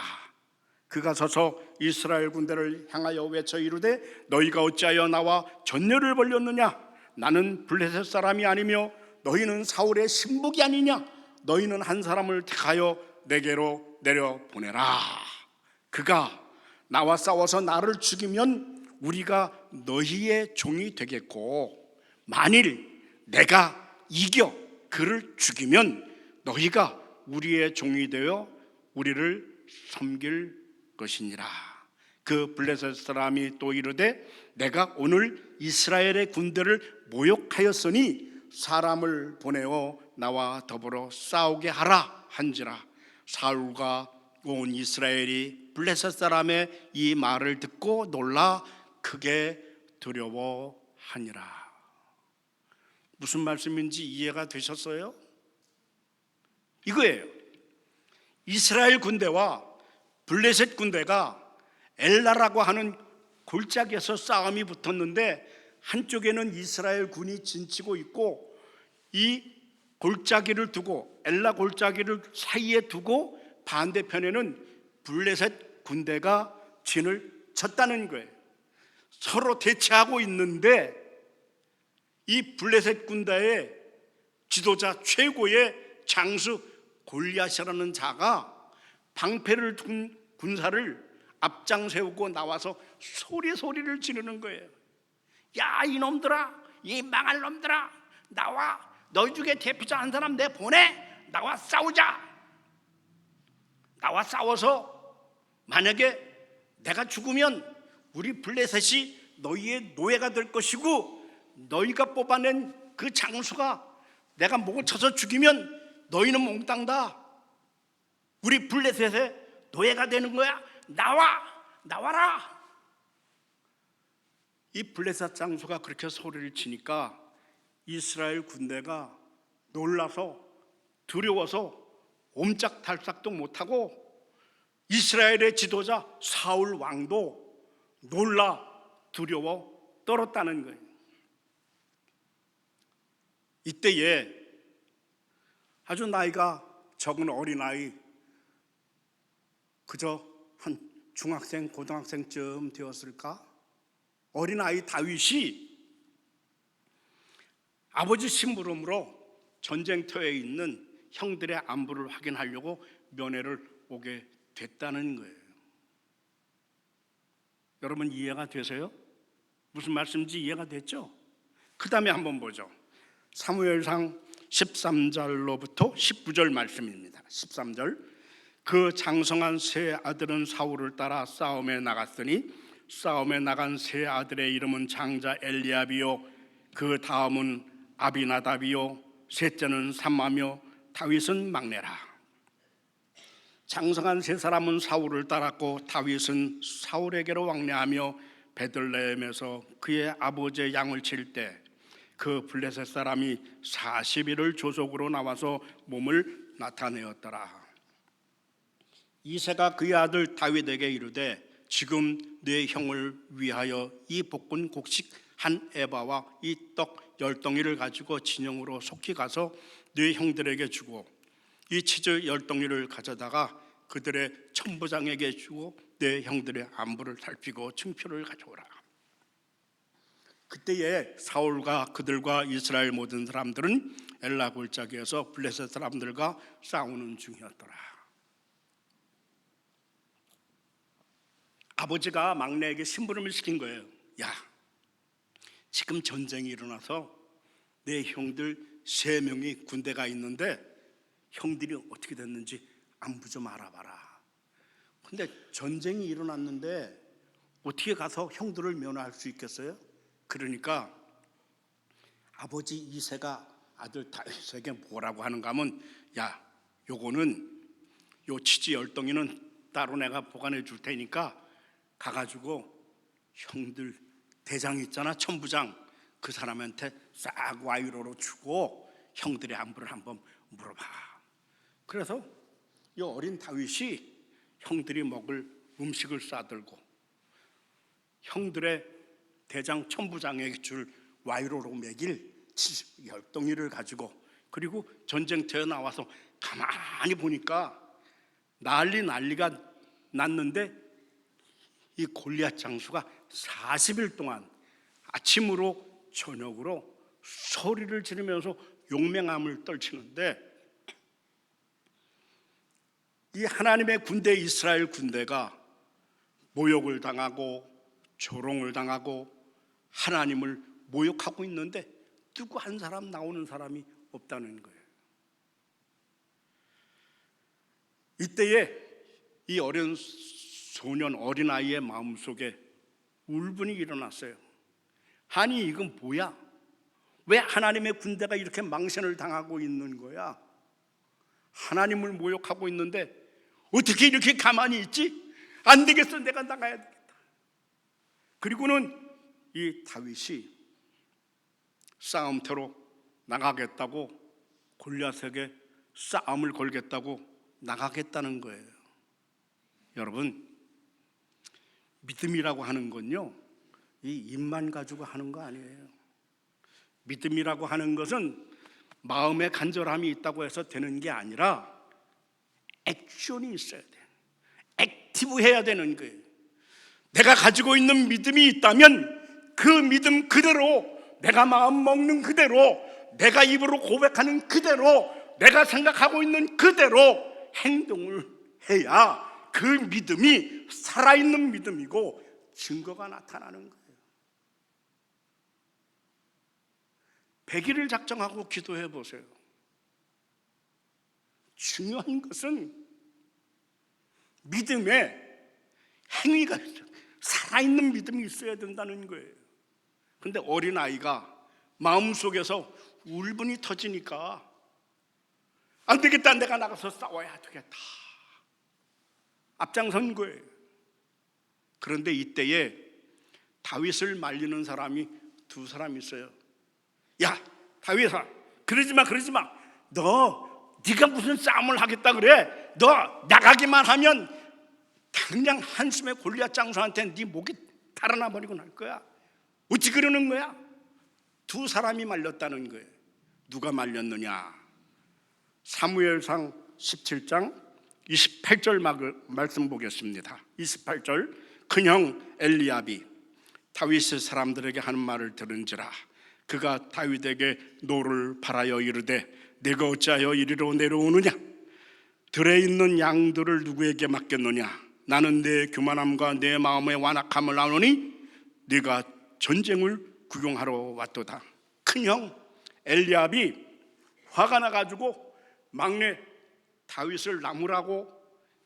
그가 서서 이스라엘 군대를 향하여 외쳐 이르되 너희가 어찌하여 나와 전열을 벌였느냐? 나는 블레셋 사람이 아니며 너희는 사울의 신복이 아니냐? 너희는 한 사람을 택하여 내게로 내려보내라. 그가 나와 싸워서 나를 죽이면 우리가 너희의 종이 되겠고 만일 내가 이겨 그를 죽이면 너희가 우리의 종이 되어 우리를 섬길 것이니라. 그 블레셋 사람이 또 이르되 내가 오늘 이스라엘의 군대를 모욕하였으니 사람을 보내어 나와 더불어 싸우게 하라 한지라. 사울과 온 이스라엘이 블레셋 사람의 이 말을 듣고 놀라 크게 두려워하니라. 무슨 말씀인지 이해가 되셨어요? 이거예요. 이스라엘 군대와 블레셋 군대가 엘라라고 하는 골짜기에서 싸움이 붙었는데 한쪽에는 이스라엘 군이 진치고 있고 이 골짜기를 두고 엘라 골짜기를 사이에 두고 반대편에는 블레셋 군대가 진을 쳤다는 거예요. 서로 대치하고 있는데 이 블레셋 군대의 지도자 최고의 장수 골리앗이라는 자가 방패를 둔 군사를 앞장 세우고 나와서 소리를 지르는 거예요. 야 이놈들아, 이 망할 놈들아, 나와, 너희 중에 대표자 한 사람 내 보내, 나와 싸우자. 나와 싸워서 만약에 내가 죽으면 우리 블레셋이 너희의 노예가 될 것이고 너희가 뽑아낸 그 장수가 내가 목을 쳐서 죽이면 너희는 몽땅 다 우리 블레셋의 노예가 되는 거야. 나와라. 이 블레셋 장수가 그렇게 소리를 치니까 이스라엘 군대가 놀라서 두려워서 옴짝달싹도 못하고 이스라엘의 지도자 사울 왕도 놀라 두려워 떨었다는 거예요. 이때에 아주 나이가 적은 어린아이, 그저 한 중학생, 고등학생쯤 되었을까? 어린아이 다윗이 아버지 심부름으로 전쟁터에 있는 형들의 안부를 확인하려고 면회를 오게 됐다는 거예요. 여러분 이해가 되세요? 무슨 말씀인지 이해가 됐죠? 그 다음에 한번 보죠. 사무엘상 13절로부터 19절 말씀입니다. 13절 그 장성한 세 아들은 사울을 따라 싸움에 나갔으니 싸움에 나간 세 아들의 이름은 장자 엘리압이요 그 다음은 아비나답이요 셋째는 삼마며 다윗은 막내라. 장성한 세 사람은 사울을 따랐고 다윗은 사울에게로 왕래하며 베들레헴에서 그의 아버지의 양을 칠 때 그 블레셋 사람이 40일을 조속으로 나와서 몸을 나타내었더라. 이새가 그의 아들 다윗에게 이르되 지금 네 형을 위하여 이 볶은 곡식 한 에바와 이 떡 10덩이를 가지고 진영으로 속히 가서 네 형들에게 주고 이 치즈 10덩이를 가져다가 그들의 천부장에게 주고 내 형들의 안부를 살피고 증표를 가져오라. 그때에 사울과 그들과 이스라엘 모든 사람들은 엘라 골짜기에서 블레셋 사람들과 싸우는 중이었더라. 아버지가 막내에게 심부름을 시킨 거예요. 야, 지금 전쟁이 일어나서 내 형들 3명이 군대가 있는데 형들이 어떻게 됐는지 안부 좀 알아봐라. 근데 전쟁이 일어났는데 어떻게 가서 형들을 면회할 수 있겠어요? 그러니까 아버지 이새가 아들 다윗에게 뭐라고 하는가 하면, 야, 요거는 요 치즈 10덩이는 따로 내가 보관해 줄 테니까 가가지고 형들 대장 있잖아, 천부장, 그 사람한테 싹 와이로로 주고 형들의 안부를 한번 물어봐. 그래서 이 어린 다윗이 형들이 먹을 음식을 싸들고 형들의 대장 천부장에게 줄 와이로로 먹일 10덩이를 가지고, 그리고 전쟁터에 나와서 가만히 보니까 난리가 났는데 이 골리앗 장수가 40일 동안 아침으로 저녁으로 소리를 지르면서 용맹함을 떨치는데, 이 하나님의 군대 이스라엘 군대가 모욕을 당하고 조롱을 당하고 하나님을 모욕하고 있는데 누구 한 사람 나오는 사람이 없다는 거예요. 이때에 이 어린 소년, 어린아이의 마음속에 울분이 일어났어요. 아니, 이건 뭐야? 왜 하나님의 군대가 이렇게 망신을 당하고 있는 거야? 하나님을 모욕하고 있는데 어떻게 이렇게 가만히 있지? 안 되겠어, 내가 나가야 되겠다. 그리고는 이 다윗이 싸움터로 나가겠다고, 골리앗에게 싸움을 걸겠다고 나가겠다는 거예요. 여러분, 믿음이라고 하는 건요, 이 입만 가지고 하는 거 아니에요. 믿음이라고 하는 것은 마음에 간절함이 있다고 해서 되는 게 아니라 액션이 있어야 돼. 액티브해야 되는 거예요. 내가 가지고 있는 믿음이 있다면 그 믿음 그대로, 내가 마음 먹는 그대로, 내가 입으로 고백하는 그대로, 내가 생각하고 있는 그대로 행동을 해야 그 믿음이 살아있는 믿음이고 증거가 나타나는 거예요. 100일을 작정하고 기도해 보세요. 중요한 것은 믿음에 행위가 있어요. 살아있는 믿음이 있어야 된다는 거예요. 근데 어린아이가 마음속에서 울분이 터지니까 안 되겠다, 내가 나가서 싸워야 되겠다, 앞장선 거예요. 그런데 이때에 다윗을 말리는 사람이 2사람 있어요. 야, 다윗아, 그러지 마. 네가 무슨 싸움을 하겠다 그래? 너 나가기만 하면 그냥 한숨에 골리앗 장수한테 네 목이 달아나 버리고 날 거야. 어찌 그러는 거야? 2사람이 말렸다는 거예요. 누가 말렸느냐? 사무엘상 17장 28절 말씀 보겠습니다. 28절, 큰형 엘리압이 다윗의 사람들에게 하는 말을 들은지라 그가 다윗에게 노를 바라여 이르되 내가 어찌하여 이리로 내려오느냐? 들에 있는 양들을 누구에게 맡겼느냐? 나는 내 교만함과 내 마음의 완악함을 아노니 네가 전쟁을 구경하러 왔도다. 큰형 엘리압이 화가 나가지고 막내 다윗을 나무라고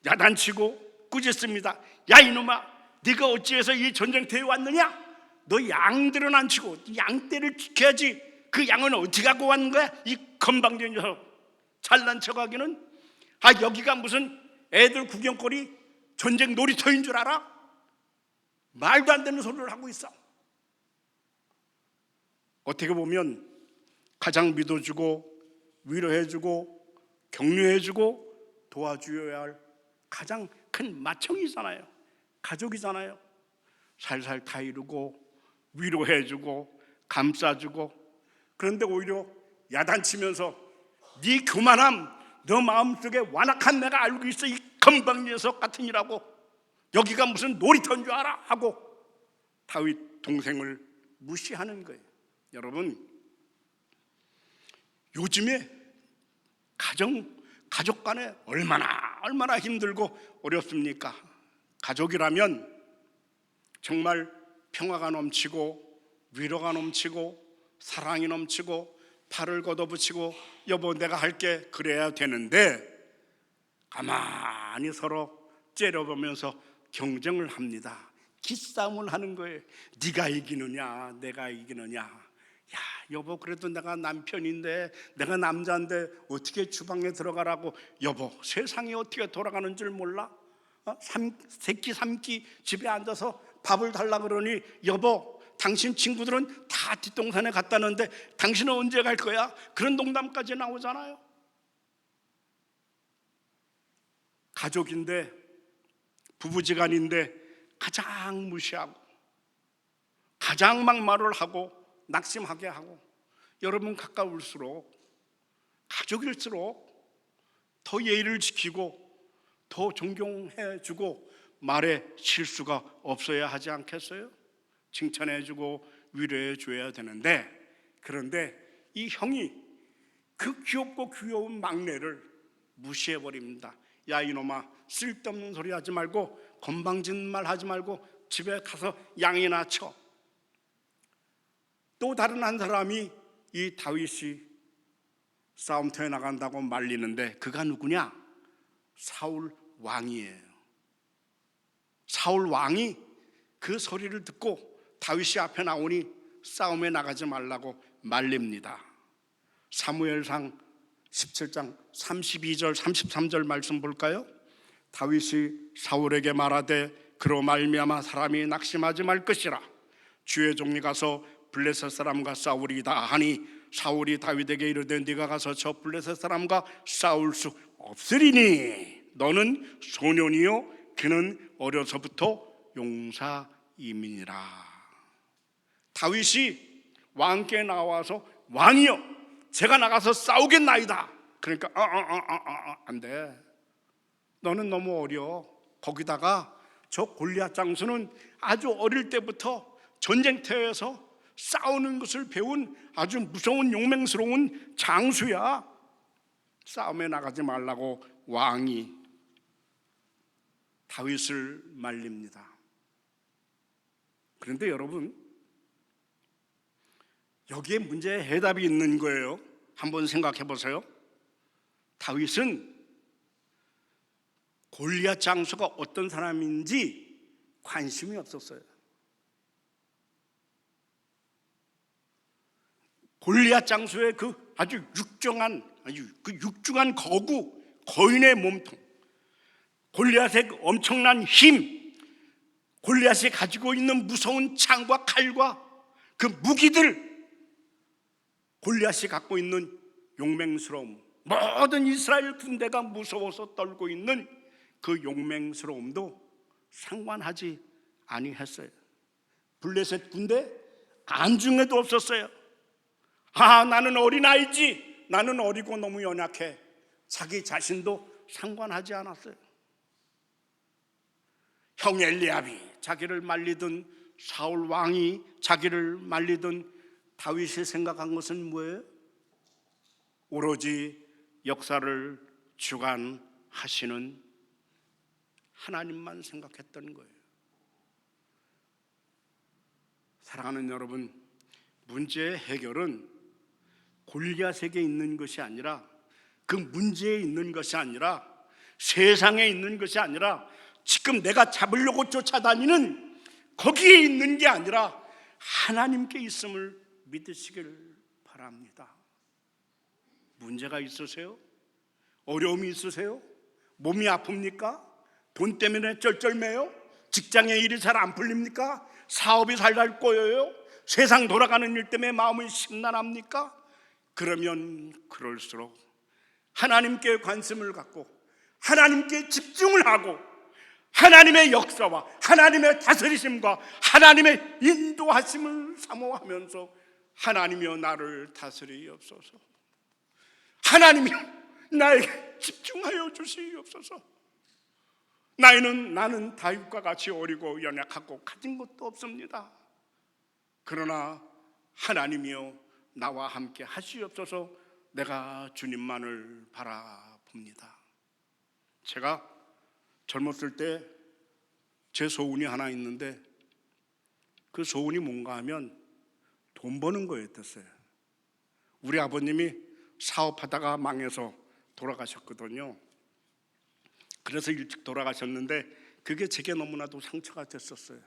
야단치고 꾸짖습니다. 야, 이놈아, 네가 어찌해서 이 전쟁터에 왔느냐? 너 양들은 안 치고 양떼를 지켜야지. 그 양은 어떻게 갖고 왔는 거야? 이 건방진 녀석, 잘난 척하기는. 여기가 무슨 애들 구경거리 전쟁 놀이터인 줄 알아? 말도 안 되는 소리를 하고 있어. 어떻게 보면 가장 믿어주고 위로해주고 격려해주고 도와줘야 할 가장 큰 맏형이잖아요. 가족이잖아요. 살살 다 이루고 위로해주고 감싸주고, 그런데 오히려 야단치면서 네 교만함, 너 마음속에 완악한 내가 알고 있어, 이 건방 녀석 같으니라고, 여기가 무슨 놀이터인 줄 알아? 하고 다윗 동생을 무시하는 거예요. 여러분, 요즘에 가족 간에 얼마나 힘들고 어렵습니까? 가족이라면 정말 평화가 넘치고 위로가 넘치고 사랑이 넘치고 팔을 걷어붙이고 여보 내가 할게 그래야 되는데, 가만히 서로 째려보면서 경쟁을 합니다. 기싸움을 하는 거예요. 네가 이기느냐 내가 이기느냐. 야 여보, 그래도 내가 남편인데, 내가 남자인데 어떻게 주방에 들어가라고. 여보, 세상이 어떻게 돌아가는 줄 몰라? 새끼 3끼 집에 앉아서 밥을 달라 그러니, 여보 당신 친구들은 다 뒷동산에 갔다는데 당신은 언제 갈 거야? 그런 농담까지 나오잖아요. 가족인데, 부부지간인데 가장 무시하고 가장 막말을 하고 낙심하게 하고, 여러분 가까울수록 가족일수록 더 예의를 지키고 더 존경해주고 말에 실수가 없어야 하지 않겠어요? 칭찬해주고 위로해줘야 되는데, 그런데 이 형이 그 귀엽고 귀여운 막내를 무시해버립니다. 야 이놈아, 쓸데없는 소리 하지 말고 건방진 말 하지 말고 집에 가서 양이나 쳐. 또 다른 한 사람이 이 다윗이 싸움터에 나간다고 말리는데, 그가 누구냐? 사울 왕이에요. 사울 왕이 그 소리를 듣고 다윗이 앞에 나오니 싸움에 나가지 말라고 말립니다. 사무엘상 17장 32절 33절 말씀 볼까요? 다윗이 사울에게 말하되 그로 말미암아 사람이 낙심하지 말 것이라. 주의 종이 가서 블레셋 사람과 싸우리이다 하니, 사울이 다윗에게 이르되 네가 가서 저 블레셋 사람과 싸울 수 없으리니 너는 소년이요 그는 어려서부터 용사임이니라. 다윗이 왕께 나와서 왕이여 제가 나가서 싸우겠나이다. 그러니까 안 돼. 너는 너무 어려. 거기다가 저 골리앗 장수는 아주 어릴 때부터 전쟁터에서 싸우는 것을 배운 아주 무서운 용맹스러운 장수야. 싸움에 나가지 말라고 왕이 다윗을 말립니다. 그런데 여러분, 여기에 문제의 해답이 있는 거예요. 한번 생각해 보세요. 다윗은 골리앗 장수가 어떤 사람인지 관심이 없었어요. 골리앗 장수의 그 아주 육중한 거구, 거인의 몸통, 골리앗의 그 엄청난 힘, 골리앗이 가지고 있는 무서운 창과 칼과 그 무기들, 골리앗이 갖고 있는 용맹스러움, 모든 이스라엘 군대가 무서워서 떨고 있는 그 용맹스러움도 상관하지 아니했어요. 블레셋 군대 안중에도 없었어요. 나는 어린아이지, 나는 어리고 너무 연약해, 자기 자신도 상관하지 않았어요. 형 엘리압이 자기를 말리든 사울 왕이 자기를 말리든 다윗이 생각한 것은 뭐예요? 오로지 역사를 주관하시는 하나님만 생각했던 거예요. 사랑하는 여러분, 문제의 해결은 골리앗에게 있는 것이 아니라, 그 문제에 있는 것이 아니라, 세상에 있는 것이 아니라, 지금 내가 잡으려고 쫓아다니는 거기에 있는 게 아니라 하나님께 있음을 믿으시길 바랍니다. 문제가 있으세요? 어려움이 있으세요? 몸이 아픕니까? 돈 때문에 쩔쩔매요? 직장에 일이 잘 안 풀립니까? 사업이 살살 꼬여요? 세상 돌아가는 일 때문에 마음이 심란합니까? 그러면 그럴수록 하나님께 관심을 갖고 하나님께 집중을 하고 하나님의 역사와 하나님의 다스리심과 하나님의 인도하심을 사모하면서 하나님이여 나를 다스리옵소서, 하나님이여 나에게 집중하여 주시옵소서. 나는 다윗과 같이 어리고 연약하고 가진 것도 없습니다. 그러나 하나님이여 나와 함께 하시옵소서. 내가 주님만을 바라봅니다. 제가 젊었을 때 제 소원이 하나 있는데 그 소원이 뭔가 하면 돈 버는 거였어요. 우리 아버님이 사업하다가 망해서 돌아가셨거든요. 그래서 일찍 돌아가셨는데 그게 제게 너무나도 상처가 됐었어요.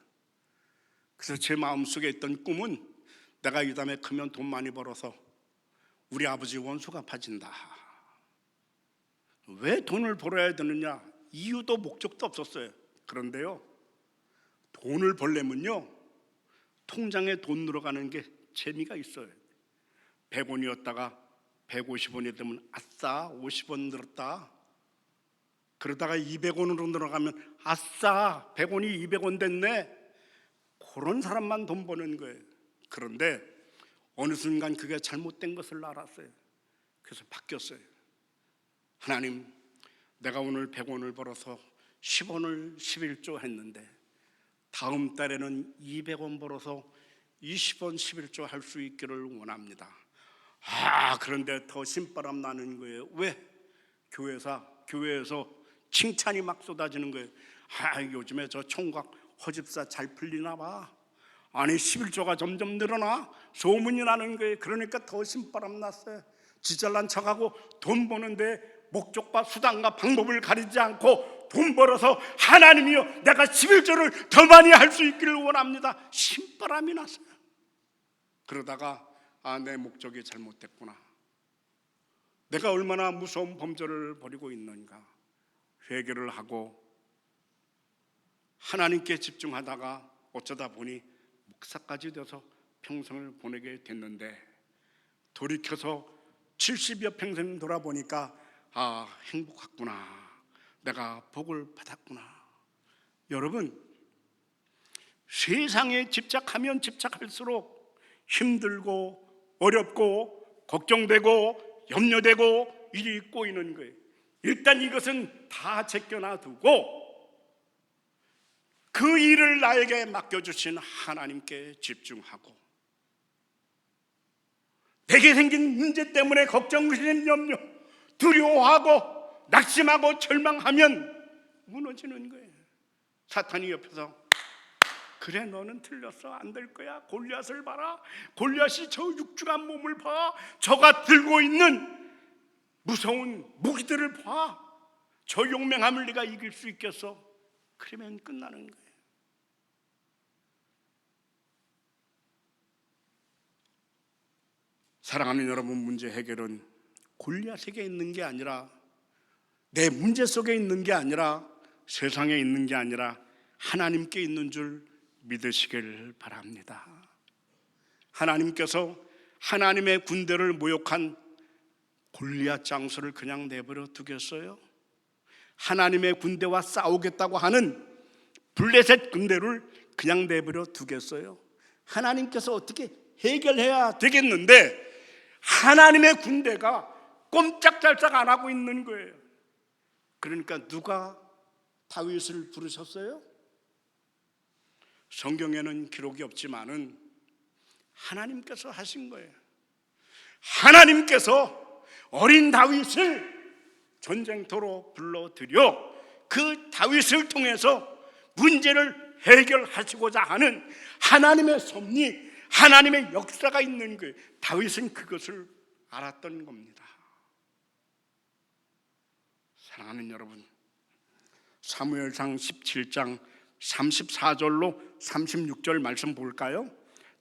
그래서 제 마음속에 있던 꿈은 내가 이 다음에 크면 돈 많이 벌어서 우리 아버지 원수 갚아진다. 왜 돈을 벌어야 되느냐? 이유도 목적도 없었어요. 그런데요, 돈을 벌려면요 통장에 돈 늘어가는 게 재미가 있어요. 100원이었다가 150원이 되면 아싸 50원 늘었다. 그러다가 200원으로 늘어가면 아싸 100원이 200원 됐네. 그런 사람만 돈 버는 거예요. 그런데 어느 순간 그게 잘못된 것을 알았어요. 그래서 바뀌었어요. 하나님, 내가 오늘 100원을 벌어서 10원을 11조 했는데 다음 달에는 200원 벌어서 20원 11조 할 수 있기를 원합니다. 그런데 더 신바람 나는 거예요. 왜? 교회에서 칭찬이 막 쏟아지는 거예요. 요즘에 저 총각 허집사 잘 풀리나 봐. 아니 11조가 점점 늘어나. 소문이 나는 거예요. 그러니까 더 신바람 났어요. 지잘난 척하고 돈 버는데 목적과 수단과 방법을 가리지 않고 돈 벌어서 하나님이여 내가 11조를 더 많이 할 수 있기를 원합니다. 신바람이 났어요. 그러다가 내 목적이 잘못됐구나. 내가 얼마나 무서운 범죄를 벌이고 있는가 회개를 하고 하나님께 집중하다가 어쩌다 보니 목사까지 돼서 평생을 보내게 됐는데 돌이켜서 70여 평생 돌아보니까 행복했구나. 내가 복을 받았구나. 여러분, 세상에 집착하면 집착할수록 힘들고 어렵고 걱정되고 염려되고 일이 꼬이는 거예요. 일단 이것은 다 제껴놔두고 그 일을 나에게 맡겨주신 하나님께 집중하고 내게 생긴 문제 때문에 걱정, 근심, 염려, 두려워하고 낙심하고 절망하면 무너지는 거예요. 사탄이 옆에서 그래 너는 틀렸어, 안 될 거야. 골리앗을 봐라. 골리앗이 저 육중한 몸을 봐. 저가 들고 있는 무서운 무기들을 봐. 저 용맹함을 네가 이길 수 있겠어? 그러면 끝나는 거예요. 사랑하는 여러분, 문제 해결은 골리앗에게 있는 게 아니라 내 문제 속에 있는 게 아니라 세상에 있는 게 아니라 하나님께 있는 줄 믿으시길 바랍니다. 하나님께서 하나님의 군대를 모욕한 골리앗 장수를 그냥 내버려 두겠어요? 하나님의 군대와 싸우겠다고 하는 블레셋 군대를 그냥 내버려 두겠어요? 하나님께서 어떻게 해결해야 되겠는데 하나님의 군대가 꼼짝달싹 안 하고 있는 거예요. 그러니까 누가 다윗을 부르셨어요? 성경에는 기록이 없지만은 하나님께서 하신 거예요. 하나님께서 어린 다윗을 전쟁터로 불러들여 그 다윗을 통해서 문제를 해결하시고자 하는 하나님의 섭리, 하나님의 역사가 있는 거예요. 다윗은 그것을 알았던 겁니다. 사랑하는 여러분, 사무엘상 17장 34절로 36절 말씀 볼까요?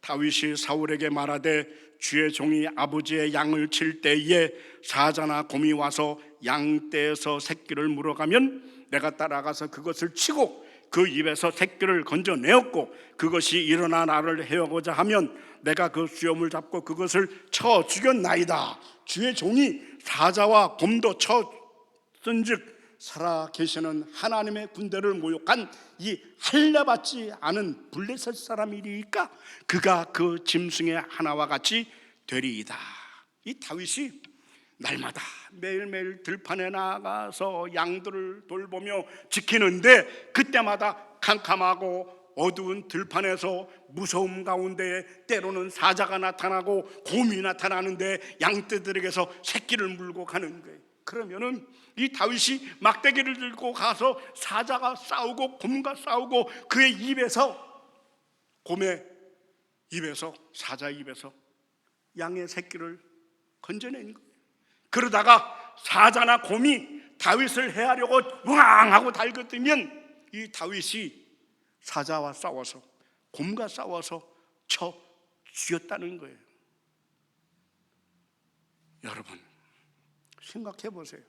다윗이 사울에게 말하되 주의 종이 아버지의 양을 칠 때에 사자나 곰이 와서 양떼에서 새끼를 물어가면 내가 따라가서 그것을 치고 그 입에서 새끼를 건져내었고 그것이 일어나 나를 해하고자 하면 내가 그 수염을 잡고 그것을 쳐 죽였나이다. 주의 종이 사자와 곰도 쳤은즉 살아계시는 하나님의 군대를 모욕한 이 할례받지 않은 블레셋 사람이리까 그가 그 짐승의 하나와 같이 되리이다. 이 다윗이 날마다 매일매일 들판에 나가서 양들을 돌보며 지키는데 그때마다 캄캄하고 어두운 들판에서 무서움 가운데 때로는 사자가 나타나고 곰이 나타나는데 양떼들에게서 새끼를 물고 가는 거예요. 그러면은 이 다윗이 막대기를 들고 가서 사자가 싸우고 곰과 싸우고 그의 입에서, 곰의 입에서, 사자 입에서 양의 새끼를 건져낸 거예요. 그러다가 사자나 곰이 다윗을 해하려고 왕 하고 달긋으면 이 다윗이 사자와 싸워서 곰과 싸워서 쳐 죽였다는 거예요. 여러분 생각해 보세요.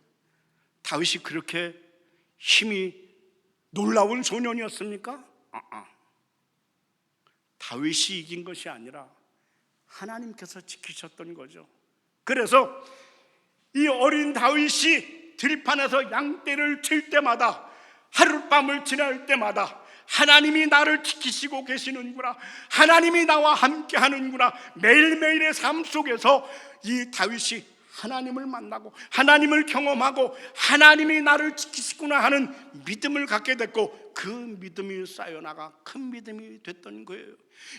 다윗이 그렇게 힘이 놀라운 소년이었습니까? 다윗이 이긴 것이 아니라 하나님께서 지키셨던 거죠. 그래서 이 어린 다윗이 들판에서 양떼를 칠 때마다, 하룻밤을 지날 때마다 하나님이 나를 지키시고 계시는구나, 하나님이 나와 함께 하는구나, 매일매일의 삶 속에서 이 다윗이 하나님을 만나고 하나님을 경험하고 하나님이 나를 지키시구나 하는 믿음을 갖게 됐고 그 믿음이 쌓여나가 큰 믿음이 됐던 거예요.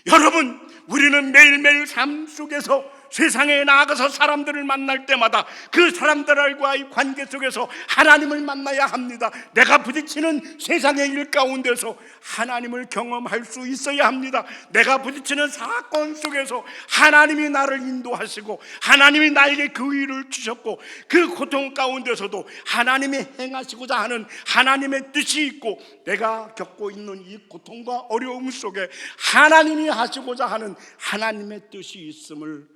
여러분, 우리는 매일매일 삶 속에서 세상에 나아가서 사람들을 만날 때마다 그 사람들과의 관계 속에서 하나님을 만나야 합니다. 내가 부딪히는 세상의 일 가운데서 하나님을 경험할 수 있어야 합니다. 내가 부딪히는 사건 속에서 하나님이 나를 인도하시고 하나님이 나에게 그 일을 주셨고 그 고통 가운데서도 하나님이 행하시고자 하는 하나님의 뜻이 있고 내가 겪고 있는 이 고통과 어려움 속에 하나님이 하시고자 하는 하나님의 뜻이 있음을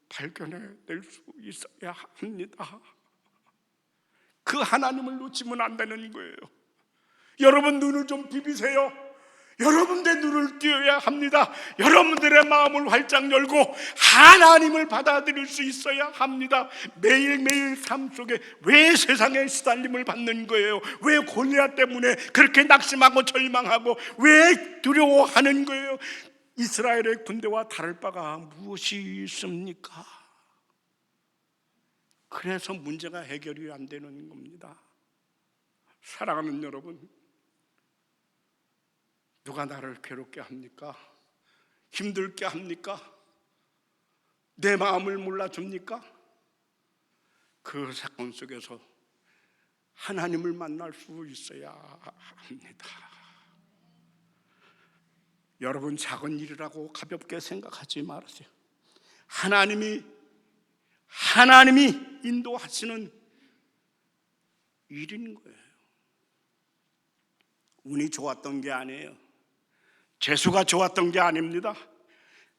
발견해낼 수 있어야 합니다. 그 하나님을 놓치면 안 되는 거예요. 여러분 눈을 좀 비비세요. 여러분들의 눈을 띄어야 합니다. 여러분들의 마음을 활짝 열고 하나님을 받아들일 수 있어야 합니다. 매일매일 삶 속에 왜 세상의 시달림을 받는 거예요? 왜 골리앗 때문에 그렇게 낙심하고 절망하고 왜 두려워하는 거예요? 이스라엘의 군대와 다를 바가 무엇이 있습니까? 그래서 문제가 해결이 안 되는 겁니다. 사랑하는 여러분, 누가 나를 괴롭게 합니까? 힘들게 합니까? 내 마음을 몰라줍니까? 그 사건 속에서 하나님을 만날 수 있어야 합니다. 여러분, 작은 일이라고 가볍게 생각하지 마세요. 하나님이 인도하시는 일인 거예요. 운이 좋았던 게 아니에요. 재수가 좋았던 게 아닙니다.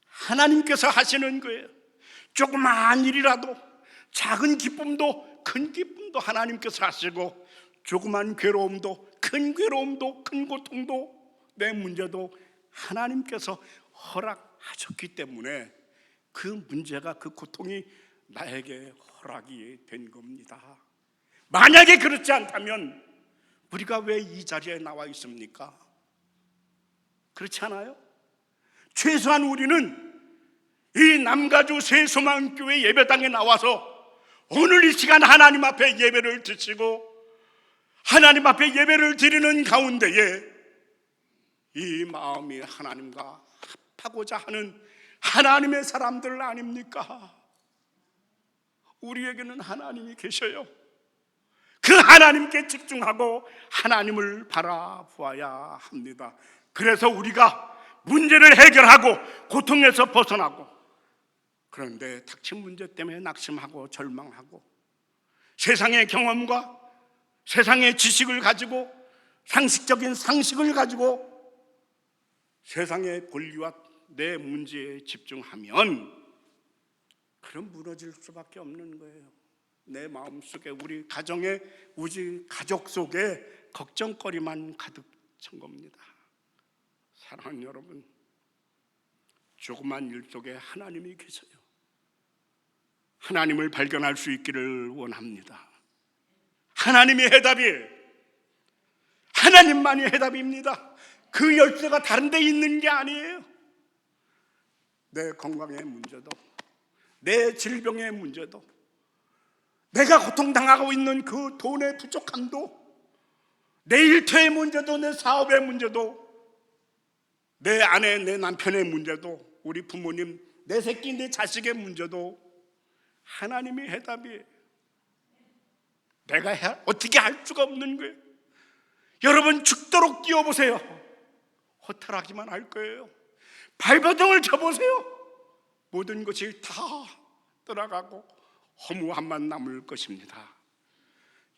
하나님께서 하시는 거예요. 조그마한 일이라도, 작은 기쁨도 큰 기쁨도 하나님께서 하시고, 조그만 괴로움도 큰 괴로움도 큰 고통도 내 문제도 하나님께서 허락하셨기 때문에 그 문제가, 그 고통이 나에게 허락이 된 겁니다. 만약에 그렇지 않다면 우리가 왜 이 자리에 나와 있습니까? 그렇지 않아요? 최소한 우리는 이 남가주 새소망교회 예배당에 나와서 오늘 이 시간 하나님 앞에 예배를 드리고 하나님 앞에 예배를 드리는 가운데에 이 마음이 하나님과 합하고자 하는 하나님의 사람들 아닙니까? 우리에게는 하나님이 계셔요. 그 하나님께 집중하고 하나님을 바라보아야 합니다. 그래서 우리가 문제를 해결하고 고통에서 벗어나고, 그런데 닥친 문제 때문에 낙심하고 절망하고 세상의 경험과 세상의 지식을 가지고 상식적인 상식을 가지고 세상의 권리와 내 문제에 집중하면 그럼 무너질 수밖에 없는 거예요. 내 마음속에, 우리 가정의, 우리 가족 속에 걱정거리만 가득 찬 겁니다. 사랑하는 여러분, 조그만 일 속에 하나님이 계세요. 하나님을 발견할 수 있기를 원합니다. 하나님이 해답이에요. 하나님만이 해답입니다. 그 열쇠가 다른 데 있는 게 아니에요. 내 건강의 문제도, 내 질병의 문제도, 내가 고통당하고 있는 그 돈의 부족함도, 내 일터의 문제도, 내 사업의 문제도, 내 아내, 내 남편의 문제도, 우리 부모님, 내 새끼, 내 자식의 문제도 하나님이 해답이에요. 내가 어떻게 할 수가 없는 거예요. 여러분 죽도록 뛰어보세요. 허탈하기만 할 거예요. 발버둥을 쳐보세요. 모든 것이 다 떠나가고 허무함만 남을 것입니다.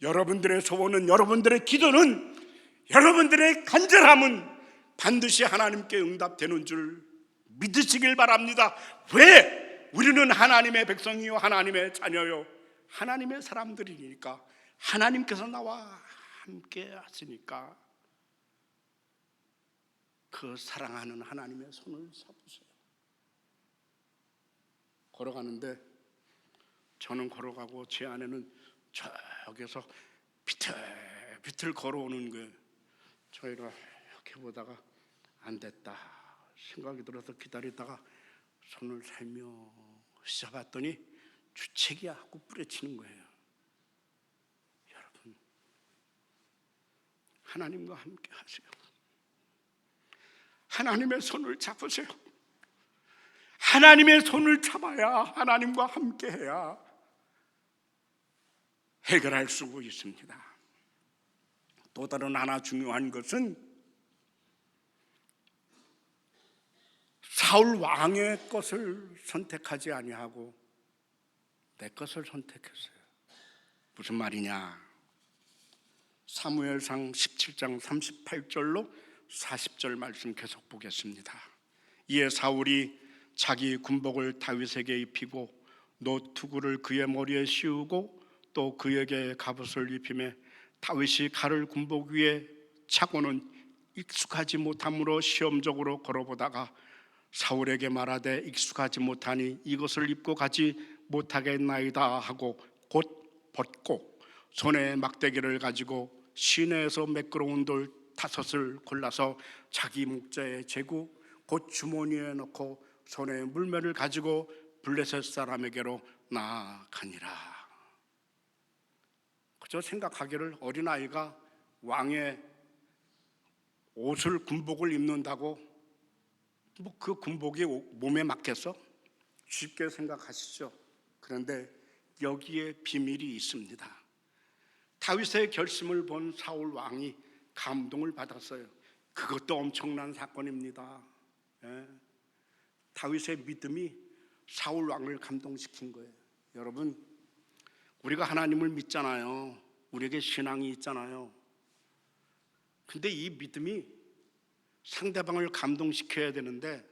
여러분들의 소원은, 여러분들의 기도는, 여러분들의 간절함은 반드시 하나님께 응답되는 줄 믿으시길 바랍니다. 왜? 우리는 하나님의 백성이요, 하나님의 자녀요, 하나님의 사람들이니까, 하나님께서 나와 함께 하시니까 그 사랑하는 하나님의 손을 잡으세요. 걸어가는데, 저는 걸어가고 제 아내는 저기서 비틀비틀 걸어오는 거예요. 저희를 이렇게 보다가 안 됐다 생각이 들어서 기다리다가 손을 살며시 잡았더니 주책이야 하고 뿌려치는 거예요. 여러분, 하나님과 함께 하세요. 하나님의 손을 잡으세요. 하나님의 손을 잡아야, 하나님과 함께 해야 해결할 수 있습니다. 또 다른 하나 중요한 것은 사울 왕의 것을 선택하지 아니하고 내 것을 선택했어요. 무슨 말이냐? 사무엘상 17장 38절로 40절 말씀 계속 보겠습니다. 이에 사울이 자기 군복을 다윗에게 입히고 노투구를 그의 머리에 씌우고 또 그에게 갑옷을 입히매 다윗이 칼을 군복 위에 차고는 익숙하지 못함으로 시험적으로 걸어보다가 사울에게 말하되 익숙하지 못하니 이것을 입고 가지 못하겠나이다 하고 곧 벗고 손에 막대기를 가지고 시내에서 매끄러운 돌 5을 골라서 자기 목자에 재고 곧 주머니에 넣고 손에 물매를 가지고 블레셋 사람에게로 나아가니라. 그저 생각하기를 어린아이가 왕의 옷을, 군복을 입는다고 뭐 그 군복이 몸에 맞겠어? 쉽게 생각하시죠. 그런데 여기에 비밀이 있습니다. 다윗의 결심을 본 사울 왕이 감동을 받았어요. 그것도 엄청난 사건입니다. 다윗의 믿음이 사울 왕을 감동시킨 거예요. 여러분, 우리가 하나님을 믿잖아요. 우리에게 신앙이 있잖아요. 근데 이 믿음이 상대방을 감동시켜야 되는데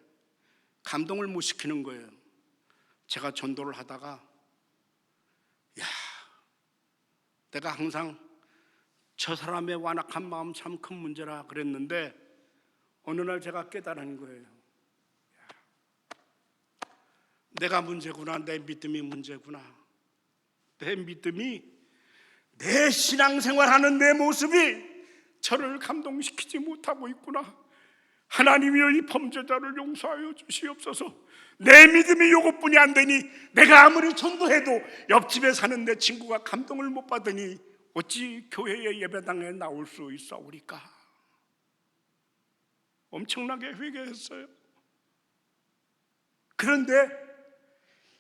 감동을 못 시키는 거예요. 제가 전도를 하다가 내가 항상 저 사람의 완악한 마음 참 큰 문제라 그랬는데 어느 날 제가 깨달은 거예요. 내가 문제구나. 내 믿음이 문제구나. 내 믿음이, 내 신앙생활하는 내 모습이 저를 감동시키지 못하고 있구나. 하나님이여 이 범죄자를 용서하여 주시옵소서. 내 믿음이 이것뿐이 안 되니 내가 아무리 전도해도 옆집에 사는 내 친구가 감동을 못 받으니 어찌 교회의 예배당에 나올 수 있사오리까. 엄청나게 회개했어요. 그런데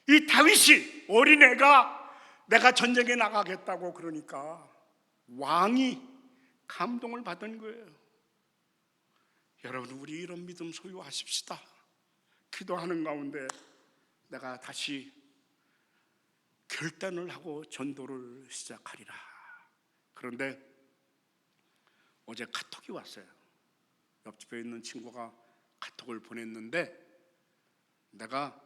이 다윗이, 어린애가 내가 전쟁에 나가겠다고 그러니까 왕이 감동을 받은 거예요. 여러분, 우리 이런 믿음 소유하십시다. 기도하는 가운데 내가 다시 결단을 하고 전도를 시작하리라. 그런데 어제 카톡이 왔어요. 옆집에 있는 친구가 카톡을 보냈는데 내가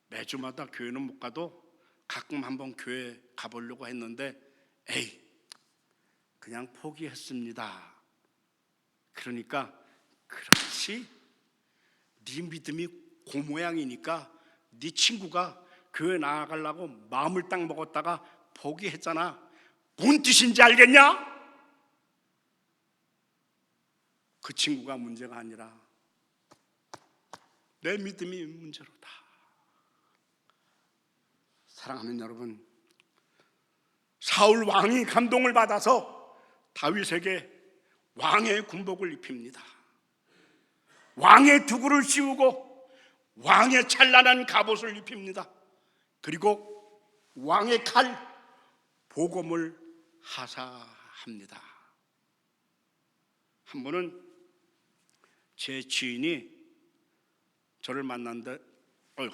매주마다 교회는 못 가도 가끔 한번 교회 가보려고 했는데 에이 그냥 포기했습니다. 그러니까 그렇지 네 믿음이 그 모양이니까 네 친구가 교회 나아가려고 마음을 딱 먹었다가 포기했잖아. 뭔 뜻인지 알겠냐? 그 친구가 문제가 아니라 내 믿음이 문제로다. 사랑하는 여러분, 사울 왕이 감동을 받아서 다윗에게 왕의 군복을 입힙니다. 왕의 두구를 씌우고 왕의 찬란한 갑옷을 입힙니다. 그리고 왕의 칼 보검을 하사합니다. 한 번은 제 지인이 저를 만났는데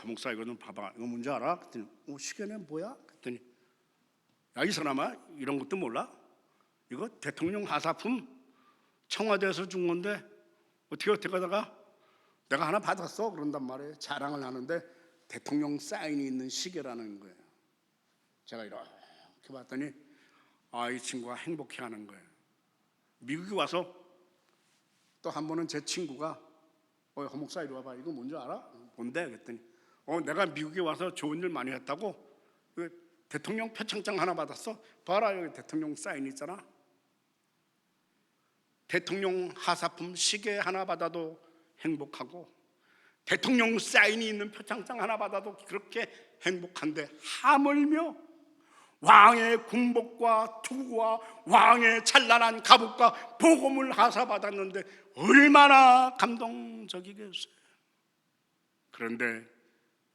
목사 이거는 봐봐 이거 뭔지 알아? 그랬더니 시계네 뭐야? 그랬더니 야 이 사람아 이런 것도 몰라? 이거 대통령 하사품 청와대에서 준 건데 어떻게 하다가 내가 하나 받았어 그런단 말이에요. 자랑을 하는데 대통령 사인이 있는 시계라는 거예요. 제가 이렇게 봤더니 이 친구가 행복해하는 거예요. 미국에 와서 또 한 번은 제 친구가 허 목사 이리 와봐 이거 뭔지 알아? 뭔데? 그랬더니 내가 미국에 와서 좋은 일 많이 했다고 대통령 표창장 하나 받았어. 봐라 여기 대통령 사인 있잖아. 대통령 하사품 시계 하나 받아도 행복하고 대통령 사인이 있는 표창장 하나 받아도 그렇게 행복한데 하물며 왕의 군복과 투구와 왕의 찬란한 갑옷과 보검을 하사받았는데 얼마나 감동적이겠어요. 그런데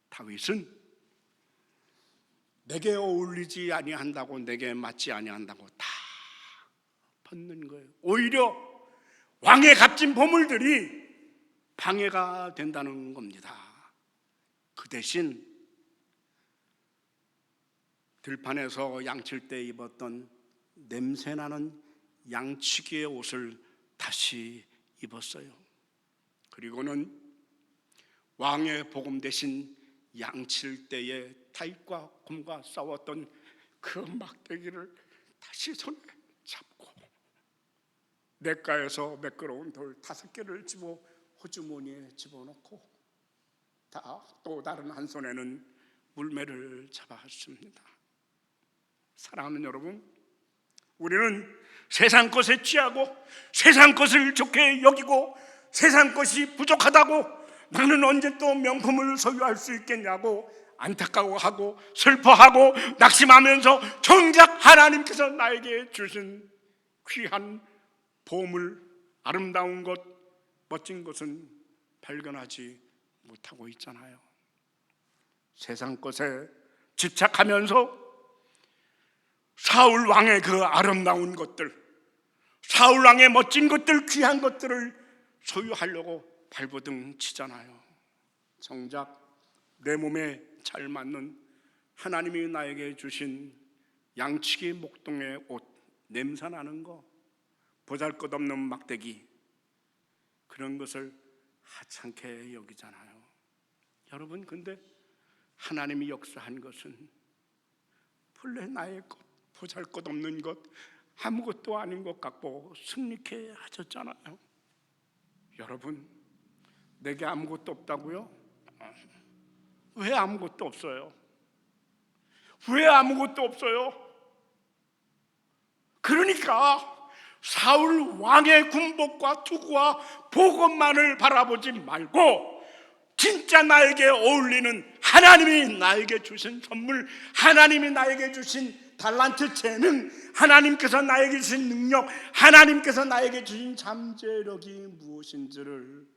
다윗은 내게 어울리지 아니한다고 내게 맞지 아니한다고 다 벗는 거예요. 오히려 왕의 값진 보물들이 방해가 된다는 겁니다. 그 대신 들판에서 양칠 때 입었던 냄새나는 양치기의 옷을 다시 입었어요. 그리고는 왕의 복음 대신 양칠 때에 다윗과 곰과 싸웠던 그 막대기를 다시 손에 잡고 냇가에서 매끄러운 돌 5개를 집어 호주머니에 집어넣고 또 다른 한 손에는 물매를 잡았습니다. 사랑하는 여러분, 우리는 세상 것에 취하고 세상 것을 좋게 여기고 세상 것이 부족하다고 나는 언제 또 명품을 소유할 수 있겠냐고 안타까워하고 슬퍼하고 낙심하면서 정작 하나님께서 나에게 주신 귀한 보물, 아름다운 것, 멋진 것은 발견하지 못하고 있잖아요. 세상 것에 집착하면서 사울 왕의 그 아름다운 것들, 사울 왕의 멋진 것들, 귀한 것들을 소유하려고 발버둥 치잖아요. 정작 내 몸에 잘 맞는 하나님이 나에게 주신 양치기 목동의 옷, 냄새나는 거, 보잘것없는 막대기, 그런 것을 하찮게 여기잖아요. 여러분, 근데 하나님이 역사한 것은 본래 나의 것, 보잘것없는 것, 아무것도 아닌 것 같고 승리케 하셨잖아요. 여러분, 내게 아무것도 없다고요? 왜 아무것도 없어요? 왜 아무것도 없어요? 그러니까 사울 왕의 군복과 투구와 보검만을 바라보지 말고 진짜 나에게 어울리는 하나님이 나에게 주신 선물, 하나님이 나에게 주신 달란트, 재능, 하나님께서 나에게 주신 능력, 하나님께서 나에게 주신 잠재력이 무엇인지를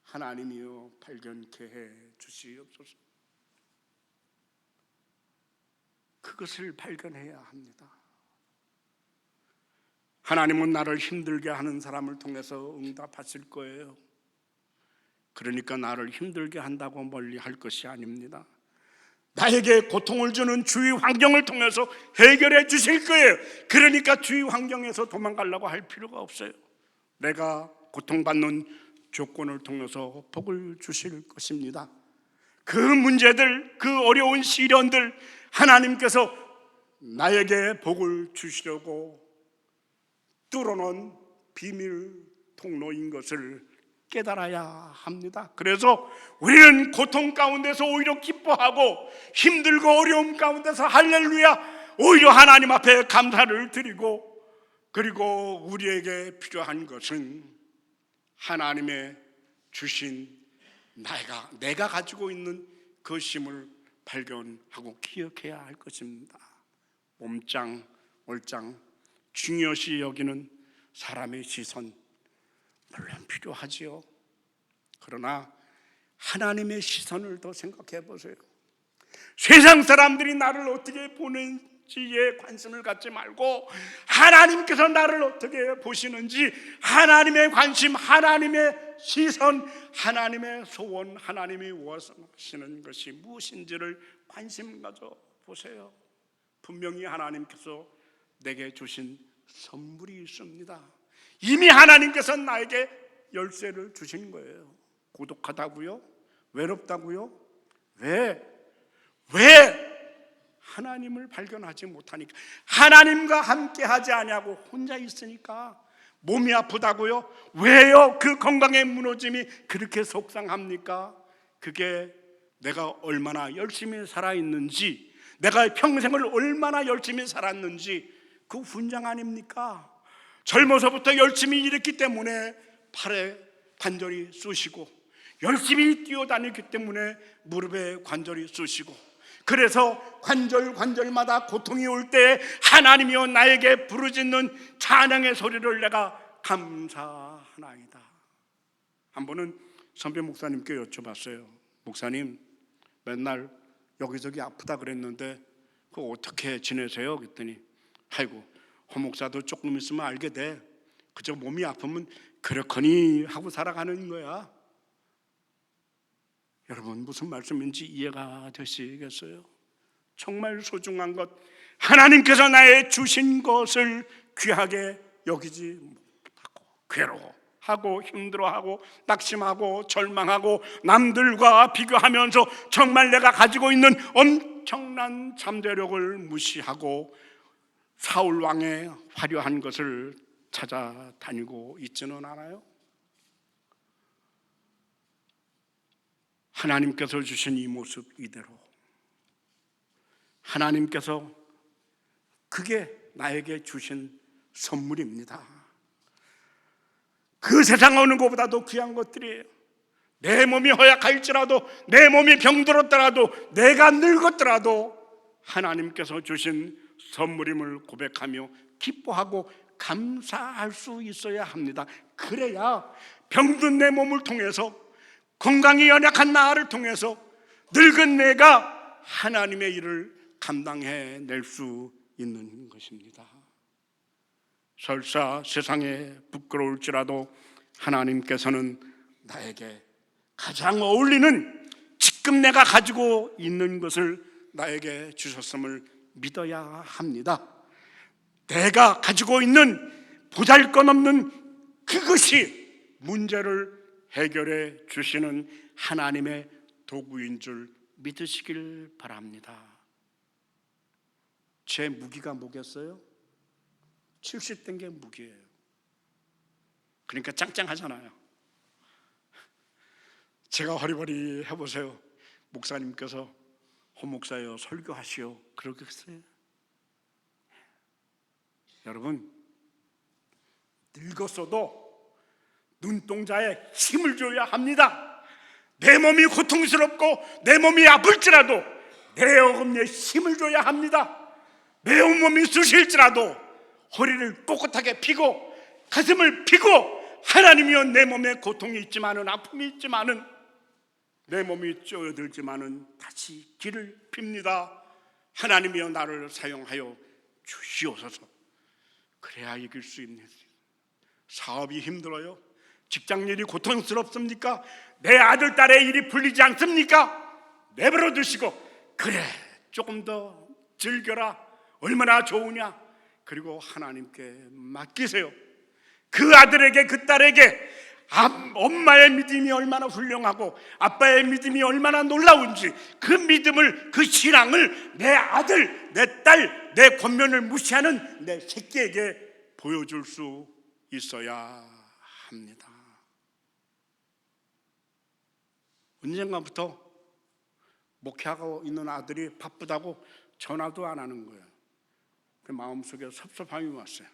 하나님이여 발견케 해 주시옵소서. 그것을 발견해야 합니다. 하나님은 나를 힘들게 하는 사람을 통해서 응답하실 거예요. 그러니까 나를 힘들게 한다고 멀리 할 것이 아닙니다. 나에게 고통을 주는 주위 환경을 통해서 해결해 주실 거예요. 그러니까 주위 환경에서 도망가려고 할 필요가 없어요. 내가 고통받는 조건을 통해서 복을 주실 것입니다. 그 문제들, 그 어려운 시련들 하나님께서 나에게 복을 주시려고 뚫어놓은 비밀 통로인 것을 깨달아야 합니다. 그래서 우리는 고통 가운데서 오히려 기뻐하고 힘들고 어려움 가운데서 할렐루야 오히려 하나님 앞에 감사를 드리고, 그리고 우리에게 필요한 것은 하나님의 주신 내가 가지고 있는 그 힘을 발견하고 기억해야 할 것입니다. 몸짱, 얼짱 중요시 여기는 사람의 시선 물론 필요하지요. 그러나 하나님의 시선을 더 생각해 보세요. 세상 사람들이 나를 어떻게 보는지에 관심을 갖지 말고 하나님께서 나를 어떻게 보시는지, 하나님의 관심, 하나님의 시선, 하나님의 소원, 하나님이 원하시는 것이 무엇인지를 관심 가져 보세요. 분명히 하나님께서 내게 주신 선물이 있습니다. 이미 하나님께서 나에게 열쇠를 주신 거예요. 고독하다고요? 외롭다고요? 왜 하나님을 발견하지 못하니까, 하나님과 함께 하지 않냐고 혼자 있으니까. 몸이 아프다고요? 왜요? 그 건강의 무너짐이 그렇게 속상합니까? 그게 내가 얼마나 열심히 살아있는지, 내가 평생을 얼마나 열심히 살았는지 그 훈장 아닙니까? 젊어서부터 열심히 일했기 때문에 팔에 관절이 쑤시고, 열심히 뛰어다녔기 때문에 무릎에 관절이 쑤시고, 그래서 관절마다 고통이 올 때 하나님이여 나에게 부르짖는 찬양의 소리를 내가 감사하나이다. 한 번은 선배 목사님께 여쭤봤어요. 목사님, 맨날 여기저기 아프다 그랬는데 그거 어떻게 지내세요? 그랬더니 아이고, 허 목사도 조금 있으면 알게 돼. 그저 몸이 아프면 그렇거니 하고 살아가는 거야. 여러분, 무슨 말씀인지 이해가 되시겠어요? 정말 소중한 것, 하나님께서 나의 주신 것을 귀하게 여기지 못하고 괴로워하고 힘들어하고 낙심하고 절망하고 남들과 비교하면서 정말 내가 가지고 있는 엄청난 잠재력을 무시하고 사울 왕의 화려한 것을 찾아다니고 있지는 않아요? 하나님께서 주신 이 모습 이대로, 하나님께서 그게 나에게 주신 선물입니다. 그 세상 어느 것보다도 귀한 것들이에요. 내 몸이 허약할지라도, 내 몸이 병들었더라도, 내가 늙었더라도 하나님께서 주신 선물임을 고백하며 기뻐하고 감사할 수 있어야 합니다. 그래야 병든 내 몸을 통해서, 건강이 연약한 나를 통해서 늙은 내가 하나님의 일을 감당해낼 수 있는 것입니다. 설사 세상에 부끄러울지라도 하나님께서는 나에게 가장 어울리는 지금 내가 가지고 있는 것을 나에게 주셨음을 믿어야 합니다. 내가 가지고 있는 보잘것없는 그것이 문제를 해결해 주시는 하나님의 도구인 줄 믿으시길 바랍니다. 제 무기가 뭐겠어요? 70된 게 무기예요. 그러니까 짱짱하잖아요. 제가 허리버리 해보세요. 목사님께서 허 목사여 설교하시오 그러겠어요? 여러분, 늙었어도 눈동자에 힘을 줘야 합니다. 내 몸이 고통스럽고 내 몸이 아플지라도 내 어금니에 힘을 줘야 합니다. 내 온몸이 쑤실지라도 허리를 꼿꼿하게 펴고 가슴을 펴고, 하나님이여 내 몸에 고통이 있지만은, 아픔이 있지만은, 내 몸이 쪼여들지만은 다시 길을 핍니다. 하나님이여 나를 사용하여 주시옵소서. 그래야 이길 수 있는. 사업이 힘들어요? 직장일이 고통스럽습니까? 내 아들 딸의 일이 풀리지 않습니까? 내버려 두시고 그래 조금 더 즐겨라, 얼마나 좋으냐, 그리고 하나님께 맡기세요. 그 아들에게 그 딸에게 엄마의 믿음이 얼마나 훌륭하고 아빠의 믿음이 얼마나 놀라운지 그 믿음을, 그 신앙을 내 아들, 내 딸, 내 권면을 무시하는 내 새끼에게 보여줄 수 있어야 합니다. 언젠가부터 목회하고 있는 아들이 바쁘다고 전화도 안 하는 거예요. 그 마음속에 섭섭함이 왔어요.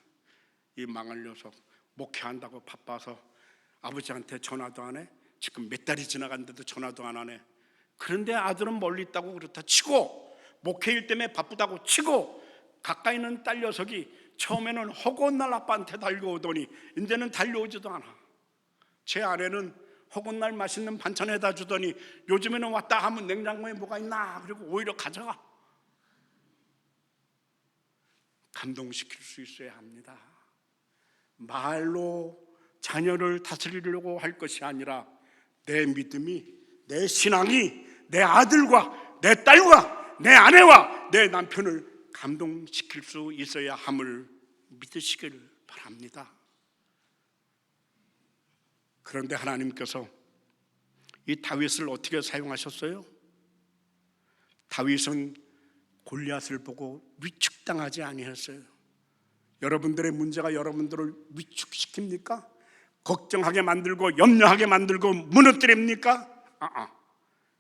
이 망할 녀석, 목회한다고 바빠서 아버지한테 전화도 안 해. 지금 몇 달이 지나갔는데도 전화도 안 하네. 그런데 아들은 멀리 있다고 그렇다 치고, 목회일 때문에 바쁘다고 치고, 가까이 있는 딸 녀석이 처음에는 허구한 날 아빠한테 달려오더니 이제는 달려오지도 않아. 제 아내는 허구한 날 맛있는 반찬 해다 주더니 요즘에는 왔다 하면 냉장고에 뭐가 있나 그리고 오히려 가져가. 감동시킬 수 있어야 합니다. 말로 자녀를 다스리려고 할 것이 아니라 내 믿음이, 내 신앙이 내 아들과 내 딸과 내 아내와 내 남편을 감동시킬 수 있어야 함을 믿으시길 바랍니다. 그런데 하나님께서 이 다윗을 어떻게 사용하셨어요? 다윗은 골리앗을 보고 위축당하지 아니했어요. 여러분들의 문제가 여러분들을 위축시킵니까? 걱정하게 만들고 염려하게 만들고 무너뜨립니까?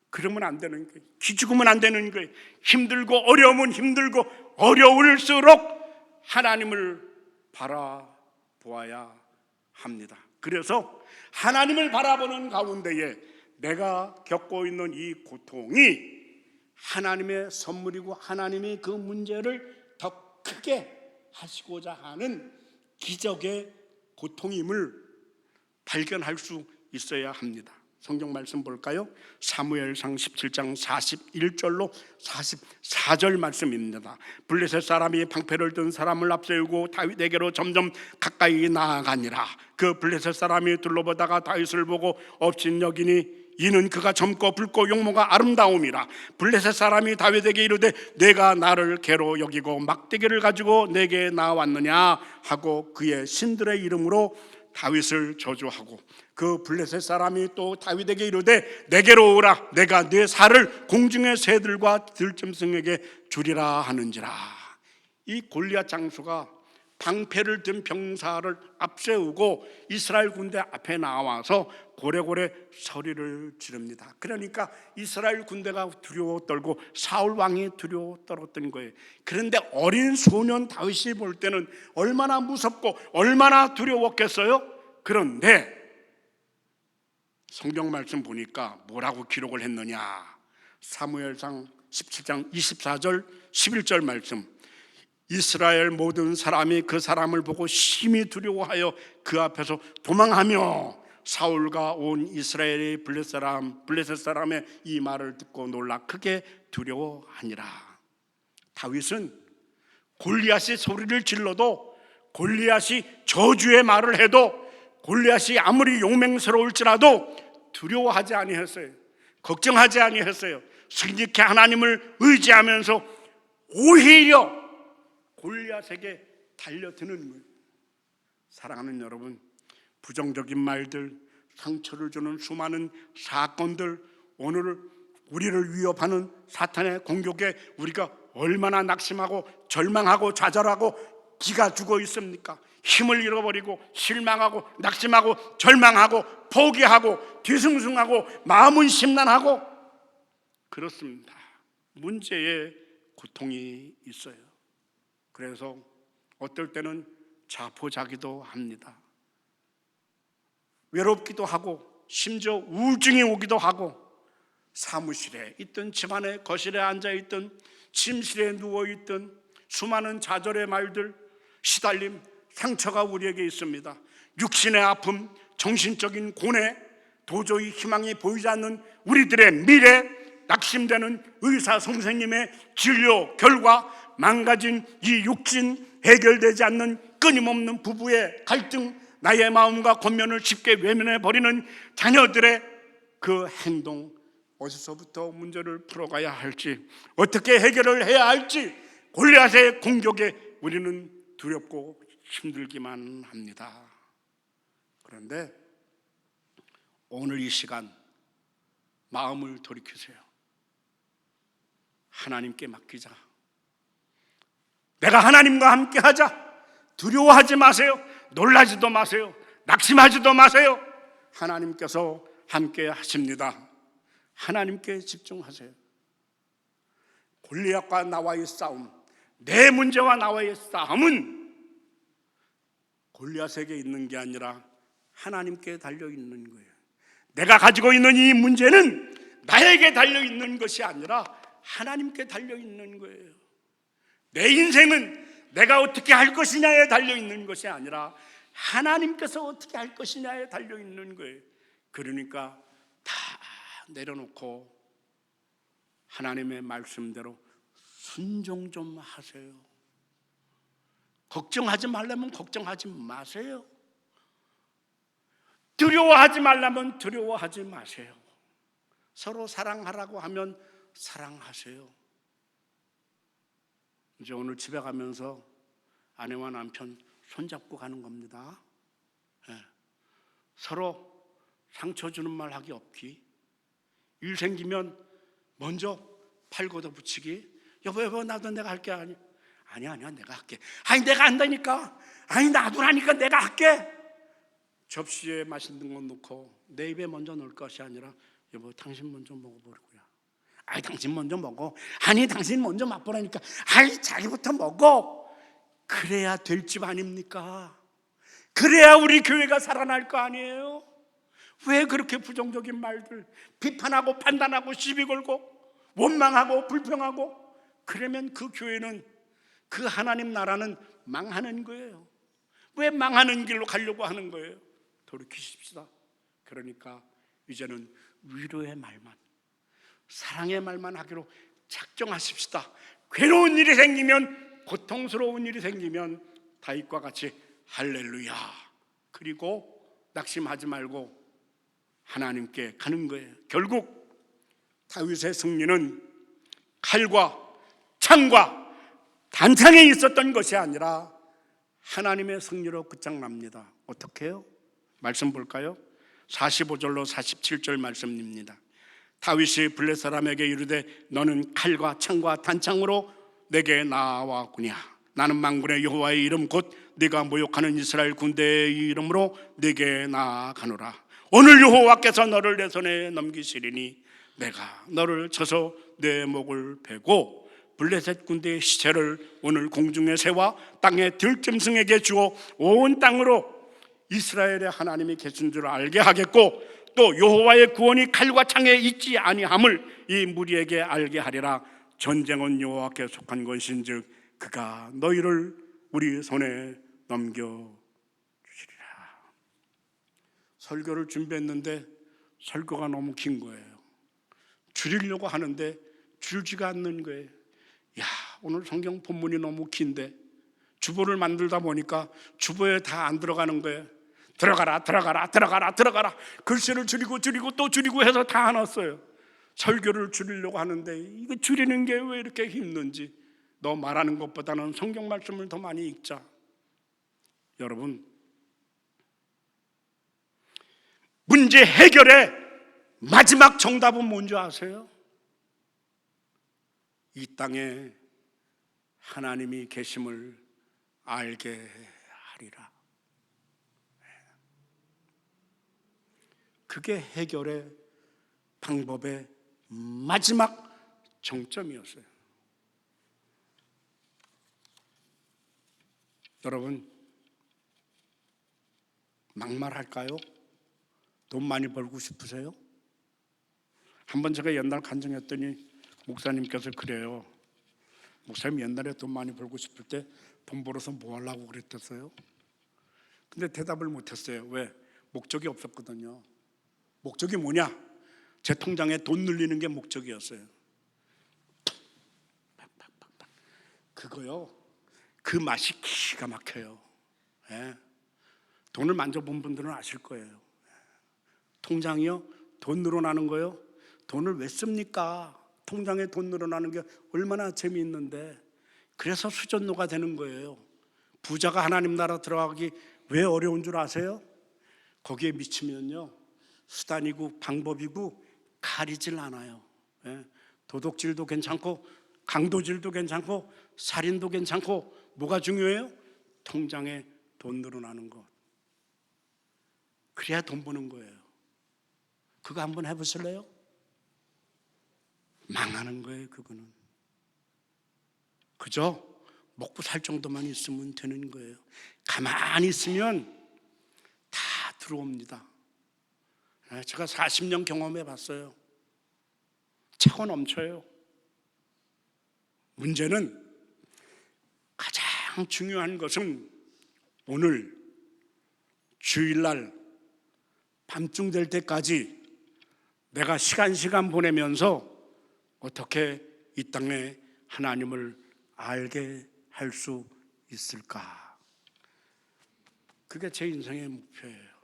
그러면 안 되는 거예요. 기죽으면 안 되는 거예요. 힘들고 어려우면 힘들고 어려울수록 하나님을 바라보아야 합니다. 그래서 하나님을 바라보는 가운데에 내가 겪고 있는 이 고통이 하나님의 선물이고 하나님이 그 문제를 더 크게 하시고자 하는 기적의 고통임을 발견할 수 있어야 합니다. 성경 말씀 볼까요? 사무엘상 17장 41절로 44절 말씀입니다. 블레셋 사람이 방패를 든 사람을 앞세우고 다윗에게로 점점 가까이 나아가니라. 그 블레셋 사람이 둘러보다가 다윗을 보고 업신여기니 이는 그가 젊고 붉고 용모가 아름다움이라. 블레셋 사람이 다윗에게 이르되 내가 나를 개로 여기고 막대기를 가지고 내게 나왔느냐 하고 그의 신들의 이름으로 다윗을 저주하고, 그 블레셋 사람이 또 다윗에게 이르되 내게로 오라. 내가 네 살을 공중의 새들과 들짐승에게 주리라 하는지라. 이 골리앗 장수가 방패를 든 병사를 앞세우고 이스라엘 군대 앞에 나와서 고래고래 소리를 지릅니다. 그러니까 이스라엘 군대가 두려워 떨고 사울 왕이 두려워 떨었던 거예요. 그런데 어린 소년 다윗이 볼 때는 얼마나 무섭고 얼마나 두려웠겠어요? 그런데 성경 말씀 보니까 뭐라고 기록을 했느냐? 사무엘상 17장 24절 11절 말씀. 이스라엘 모든 사람이 그 사람을 보고 심히 두려워하여 그 앞에서 도망하며 사울과 온 이스라엘의 블레셋 사람의 이 말을 듣고 놀라 크게 두려워하니라. 다윗은 골리앗이 소리를 질러도, 골리앗이 저주의 말을 해도, 골리앗이 아무리 용맹스러울지라도 두려워하지 아니했어요. 걱정하지 아니했어요. 승리케 하나님을 의지하면서 오히려 골리앗에게 달려드는 거예요. 사랑하는 여러분, 부정적인 말들, 상처를 주는 수많은 사건들, 오늘 우리를 위협하는 사탄의 공격에 우리가 얼마나 낙심하고 절망하고 좌절하고 기가 죽어 있습니까? 힘을 잃어버리고 실망하고 낙심하고 절망하고 포기하고 뒤숭숭하고 마음은 심란하고 그렇습니다. 문제에 고통이 있어요. 그래서 어떨 때는 자포자기도 합니다. 외롭기도 하고 심지어 우울증이 오기도 하고, 사무실에 있든 집안의 거실에 앉아있든 침실에 누워있든 수많은 좌절의 말들, 시달림, 상처가 우리에게 있습니다. 육신의 아픔, 정신적인 고뇌, 도저히 희망이 보이지 않는 우리들의 미래, 낙심되는 의사 선생님의 진료 결과, 망가진 이 육신, 해결되지 않는 끊임없는 부부의 갈등, 나의 마음과 권면을 쉽게 외면해버리는 자녀들의 그 행동, 어디서부터 문제를 풀어가야 할지, 어떻게 해결을 해야 할지, 골리앗의 공격에 우리는 두렵고 힘들기만 합니다. 그런데 오늘 이 시간 마음을 돌이키세요. 하나님께 맡기자. 내가 하나님과 함께 하자. 두려워하지 마세요. 놀라지도 마세요. 낙심하지도 마세요. 하나님께서 함께 하십니다. 하나님께 집중하세요. 골리앗과 나와의 싸움, 내 문제와 나와의 싸움은 골리앗에게 있는 게 아니라 하나님께 달려 있는 거예요. 내가 가지고 있는 이 문제는 나에게 달려 있는 것이 아니라 하나님께 달려 있는 거예요. 내 인생은 내가 어떻게 할 것이냐에 달려 있는 것이 아니라 하나님께서 어떻게 할 것이냐에 달려 있는 거예요. 그러니까 다 내려놓고 하나님의 말씀대로 순종 좀 하세요. 걱정하지 말라면 걱정하지 마세요. 두려워하지 말라면 두려워하지 마세요. 서로 사랑하라고 하면 사랑하세요. 이제 오늘 집에 가면서 아내와 남편 손잡고 가는 겁니다. 네. 서로 상처 주는 말 하기 없기. 일 생기면 먼저 팔 걷어붙이기. 여보 나도 내가 할게. 아니야 내가 할게. 아니 내가 한다니까. 아니 놔두라니까 내가 할게. 접시에 맛있는 거 넣고 내 입에 먼저 넣을 것이 아니라 여보 당신 먼저 먹어보려고요. 아니 당신 먼저 먹어. 아니 당신 먼저 맛보라니까. 아니 자기부터 먹어. 그래야 될 집 아닙니까? 그래야 우리 교회가 살아날 거 아니에요? 왜 그렇게 부정적인 말들, 비판하고 판단하고 시비 걸고 원망하고 불평하고, 그러면 그 교회는, 그 하나님 나라는 망하는 거예요. 왜 망하는 길로 가려고 하는 거예요? 돌이키십시다. 그러니까 이제는 위로의 말만, 사랑의 말만 하기로 작정하십시다. 괴로운 일이 생기면, 고통스러운 일이 생기면 다윗과 같이 할렐루야, 그리고 낙심하지 말고 하나님께 가는 거예요. 결국 다윗의 승리는 칼과 창과 단창에 있었던 것이 아니라 하나님의 승리로 끝장납니다. 어떻게 해요? 말씀 볼까요? 45절로 47절 말씀입니다. 다윗이 블레 사람에게 이르되 너는 칼과 창과 단창으로 내게 나아왔구냐. 나는 만군의 여호와의 이름 곧 네가 모욕하는 이스라엘 군대의 이름으로 네게 나아가노라. 오늘 여호와께서 너를 내 손에 넘기시리니 내가 너를 쳐서 내 목을 베고 블레셋 군대의 시체를 오늘 공중의 새와 땅의 들짐승에게 주어 온 땅으로 이스라엘의 하나님이 계신 줄 알게 하겠고, 또 여호와의 구원이 칼과 창에 있지 아니함을 이 무리에게 알게 하리라. 전쟁은 여호와께 속한 것인즉 그가 너희를 우리 손에 넘겨주시리라. 설교를 준비했는데 설교가 너무 긴 거예요. 줄이려고 하는데 줄지가 않는 거예요. 오늘 성경 본문이 너무 긴데 주보를 만들다 보니까 주보에 다 안 들어가는 거예요. 들어가라. 글씨를 줄이고 또 줄이고 해서 다 안 왔어요. 설교를 줄이려고 하는데 이거 줄이는 게 왜 이렇게 힘든지, 너 말하는 것보다는 성경 말씀을 더 많이 읽자. 여러분, 문제 해결의 마지막 정답은 뭔지 아세요? 이 땅에 하나님이 계심을 알게 하리라. 그게 해결의 방법의 마지막 정점이었어요. 여러분, 막말할까요? 돈 많이 벌고 싶으세요? 한번 제가 옛날 간증했더니 목사님께서 그래요. 목사님 옛날에 돈 많이 벌고 싶을 때 돈 벌어서 뭐 하려고 그랬댔어요? 근데 대답을 못했어요. 왜? 목적이 없었거든요. 목적이 뭐냐? 제 통장에 돈 늘리는 게 목적이었어요. 그거요, 그 맛이 기가 막혀요. 돈을 만져본 분들은 아실 거예요. 통장이요, 돈 늘어나는 거요. 돈을 왜 씁니까? 통장에 돈 늘어나는 게 얼마나 재미있는데. 그래서 수전노가 되는 거예요. 부자가 하나님 나라 들어가기 왜 어려운 줄 아세요? 거기에 미치면요, 수단이고 방법이고 가리질 않아요. 예, 도둑질도 괜찮고 강도질도 괜찮고 살인도 괜찮고 뭐가 중요해요? 통장에 돈 늘어나는 것. 그래야 돈 버는 거예요. 그거 한번 해보실래요? 망하는 거예요. 그거는 그저 먹고 살 정도만 있으면 되는 거예요. 가만히 있으면 다 들어옵니다. 제가 40년 경험해 봤어요. 차고 넘쳐요. 문제는 가장 중요한 것은 오늘 주일날 밤중 될 때까지 내가 시간 보내면서 어떻게 이 땅에 하나님을 알게 할 수 있을까? 그게 제 인생의 목표예요.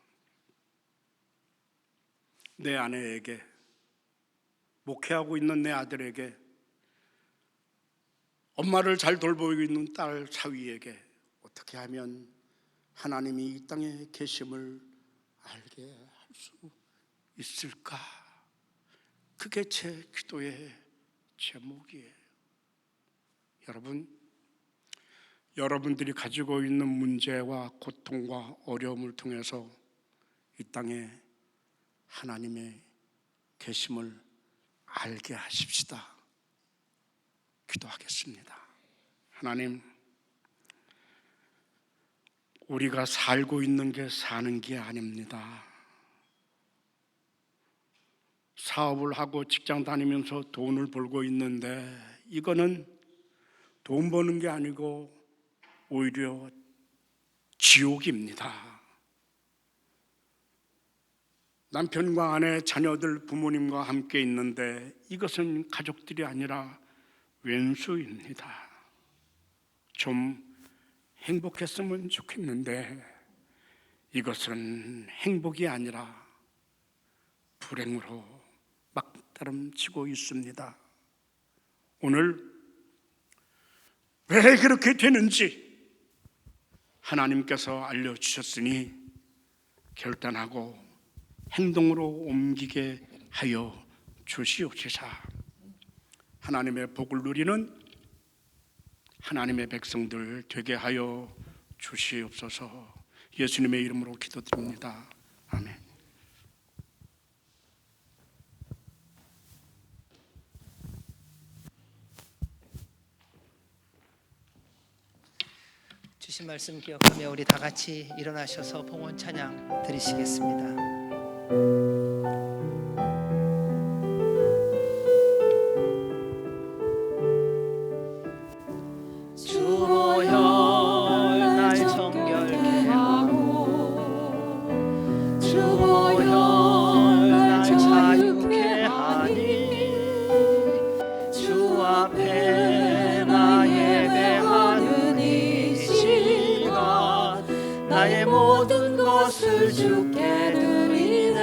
내 아내에게, 목회하고 있는 내 아들에게, 엄마를 잘 돌보고 있는 딸 사위에게 어떻게 하면 하나님이 이 땅에 계심을 알게 할 수 있을까? 그게 제 기도의 제목이에요. 여러분들이 가지고 있는 문제와 고통과 어려움을 통해서 이 땅에 하나님의 계심을 알게 하십시다. 기도하겠습니다. 하나님, 우리가 살고 있는 게 사는 게 아닙니다. 사업을 하고 직장 다니면서 돈을 벌고 있는데 이거는 돈 버는 게 아니고 오히려 지옥입니다. 남편과 아내, 자녀들, 부모님과 함께 있는데 이것은 가족들이 아니라 왼수입니다. 좀 행복했으면 좋겠는데 이것은 행복이 아니라 불행으로 막다름치고 있습니다. 오늘 왜 그렇게 되는지 하나님께서 알려주셨으니 결단하고 행동으로 옮기게 하여 주시옵소서. 하나님의 복을 누리는 하나님의 백성들 되게 하여 주시옵소서. 예수님의 이름으로 기도드립니다. 아멘. 주신 말씀 기억하며 우리 다 같이 일어나셔서 봉헌 찬양 드리시겠습니다. 주보혈 날 정결케 하고 주보혈 날 자유케 하니 주 앞에 나 예배하는 이 시간 나의 모든 것을 주께 드리네.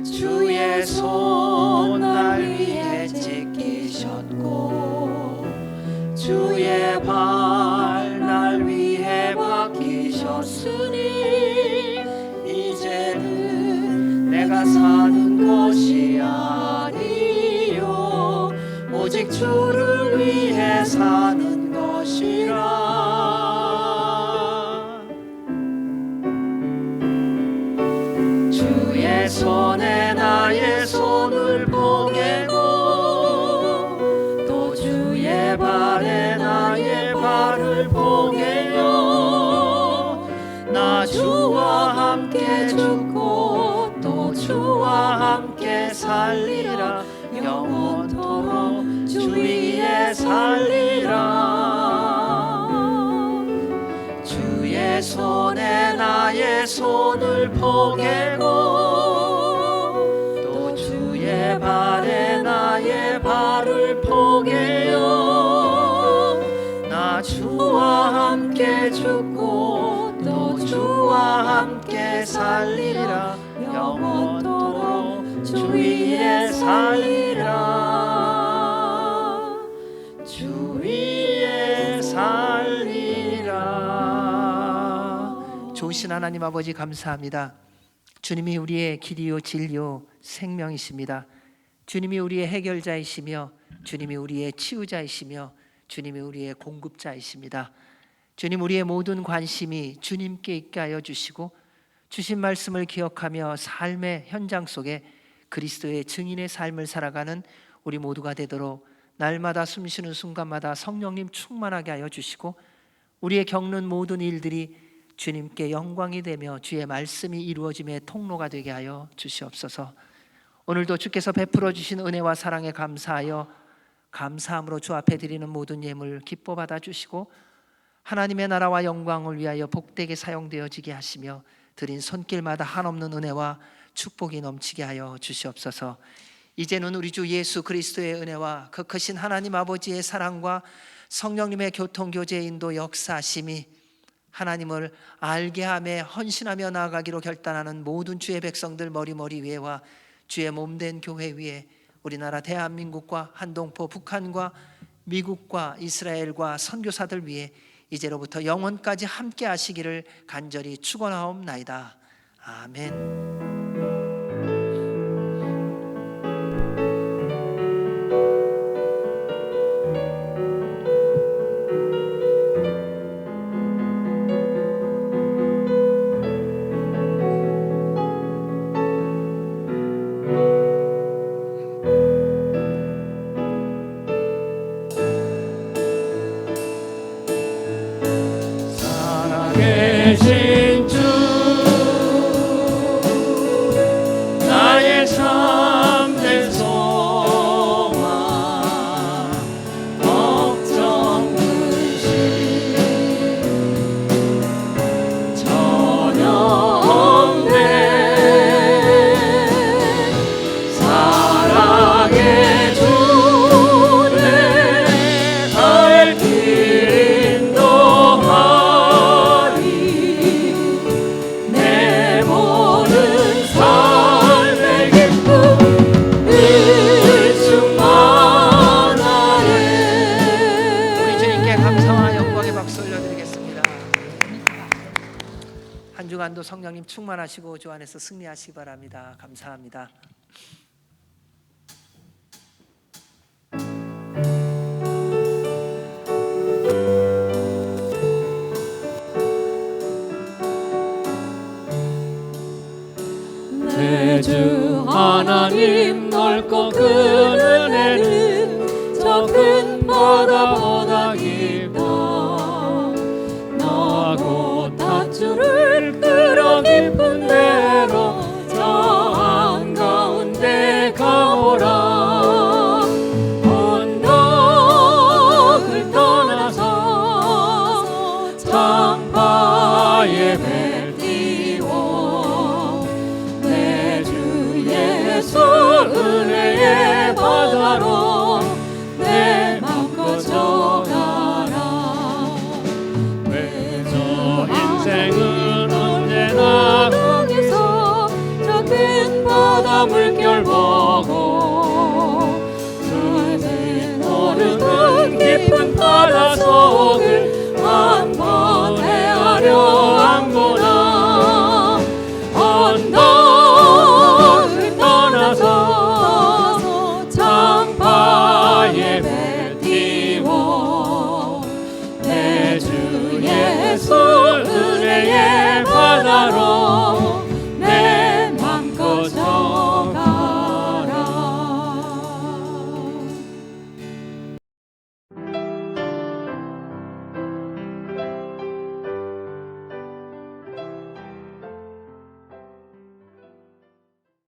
주의 손 날 위해 찢기셨고 주의 발 날 위해 박히셨으니 이제는 내가 사는 것이 아니요 오직 주를 위해 사는 것이라. 주의 손에 나의 손을 보게고 또 주의 발에 나의 발을 보게요. 나 주와 함께 죽고 또 주와 함께 살리라. 영원토록 주 위에 살리라. 주의 손에 나의 손을 포개고 또 주의 발에 나의 발을 포개요. 나 주와 함께 죽고 또 주와 함께 살리라. 영원토록 주 위에 살리라. 주 위에 살리라. 좋으신 하나님 아버지 감사합니다. 주님이 우리의 길이요 진리요 생명이십니다. 주님이 우리의 해결자이시며 주님이 우리의 치유자이시며 주님이 우리의 공급자이십니다. 주님, 우리의 모든 관심이 주님께 있게 하여 주시고 주신 말씀을 기억하며 삶의 현장 속에 그리스도의 증인의 삶을 살아가는 우리 모두가 되도록 날마다 숨쉬는 순간마다 성령님 충만하게 하여 주시고 우리의 겪는 모든 일들이 주님께 영광이 되며 주의 말씀이 이루어짐의 통로가 되게 하여 주시옵소서. 오늘도 주께서 베풀어 주신 은혜와 사랑에 감사하여 감사함으로 주 앞에 드리는 모든 예물 기뻐 받아 주시고 하나님의 나라와 영광을 위하여 복되게 사용되어지게 하시며 드린 손길마다 한없는 은혜와 축복이 넘치게 하여 주시옵소서. 이제는 우리 주 예수 그리스도의 은혜와 그 크신 하나님 아버지의 사랑과 성령님의 교통교제 인도 역사심이 하나님을 알게 하며 헌신하며 나아가기로 결단하는 모든 주의 백성들 머리 위에와 주의 몸된 교회 위에 우리나라 대한민국과 한동포 북한과 미국과 이스라엘과 선교사들 위에 이제로부터 영원까지 함께 하시기를 간절히 축원하옵나이다. 아멘. 살아계신 주 나의 참된 소망 걱정 근심 전혀 없네 사랑의 주내 갈 길 인도하리 내 모든 삶의 기쁨 늘 충만하네. 우리 주님께 감사와 영광의 박수 올려드리겠습니다. 한 주간도 성령님 충만하시고 주 안에서 승리하시기 바랍니다. 감사합니다. 내 주 하나님 넓고 큰 은혜는 저 큰 바다보다 깊다 너하고 닷줄을 끌어 깊은 데로 저 한가운데 가보라 언덕을 떠나서 창파의 배 띄워 내 주 예수 은혜의 바다로 내 맘 꺼져가라 왜 저 인생은 언제나 거기서 저 큰 바다 물결 보고 그대 모르는 깊은 바다 속을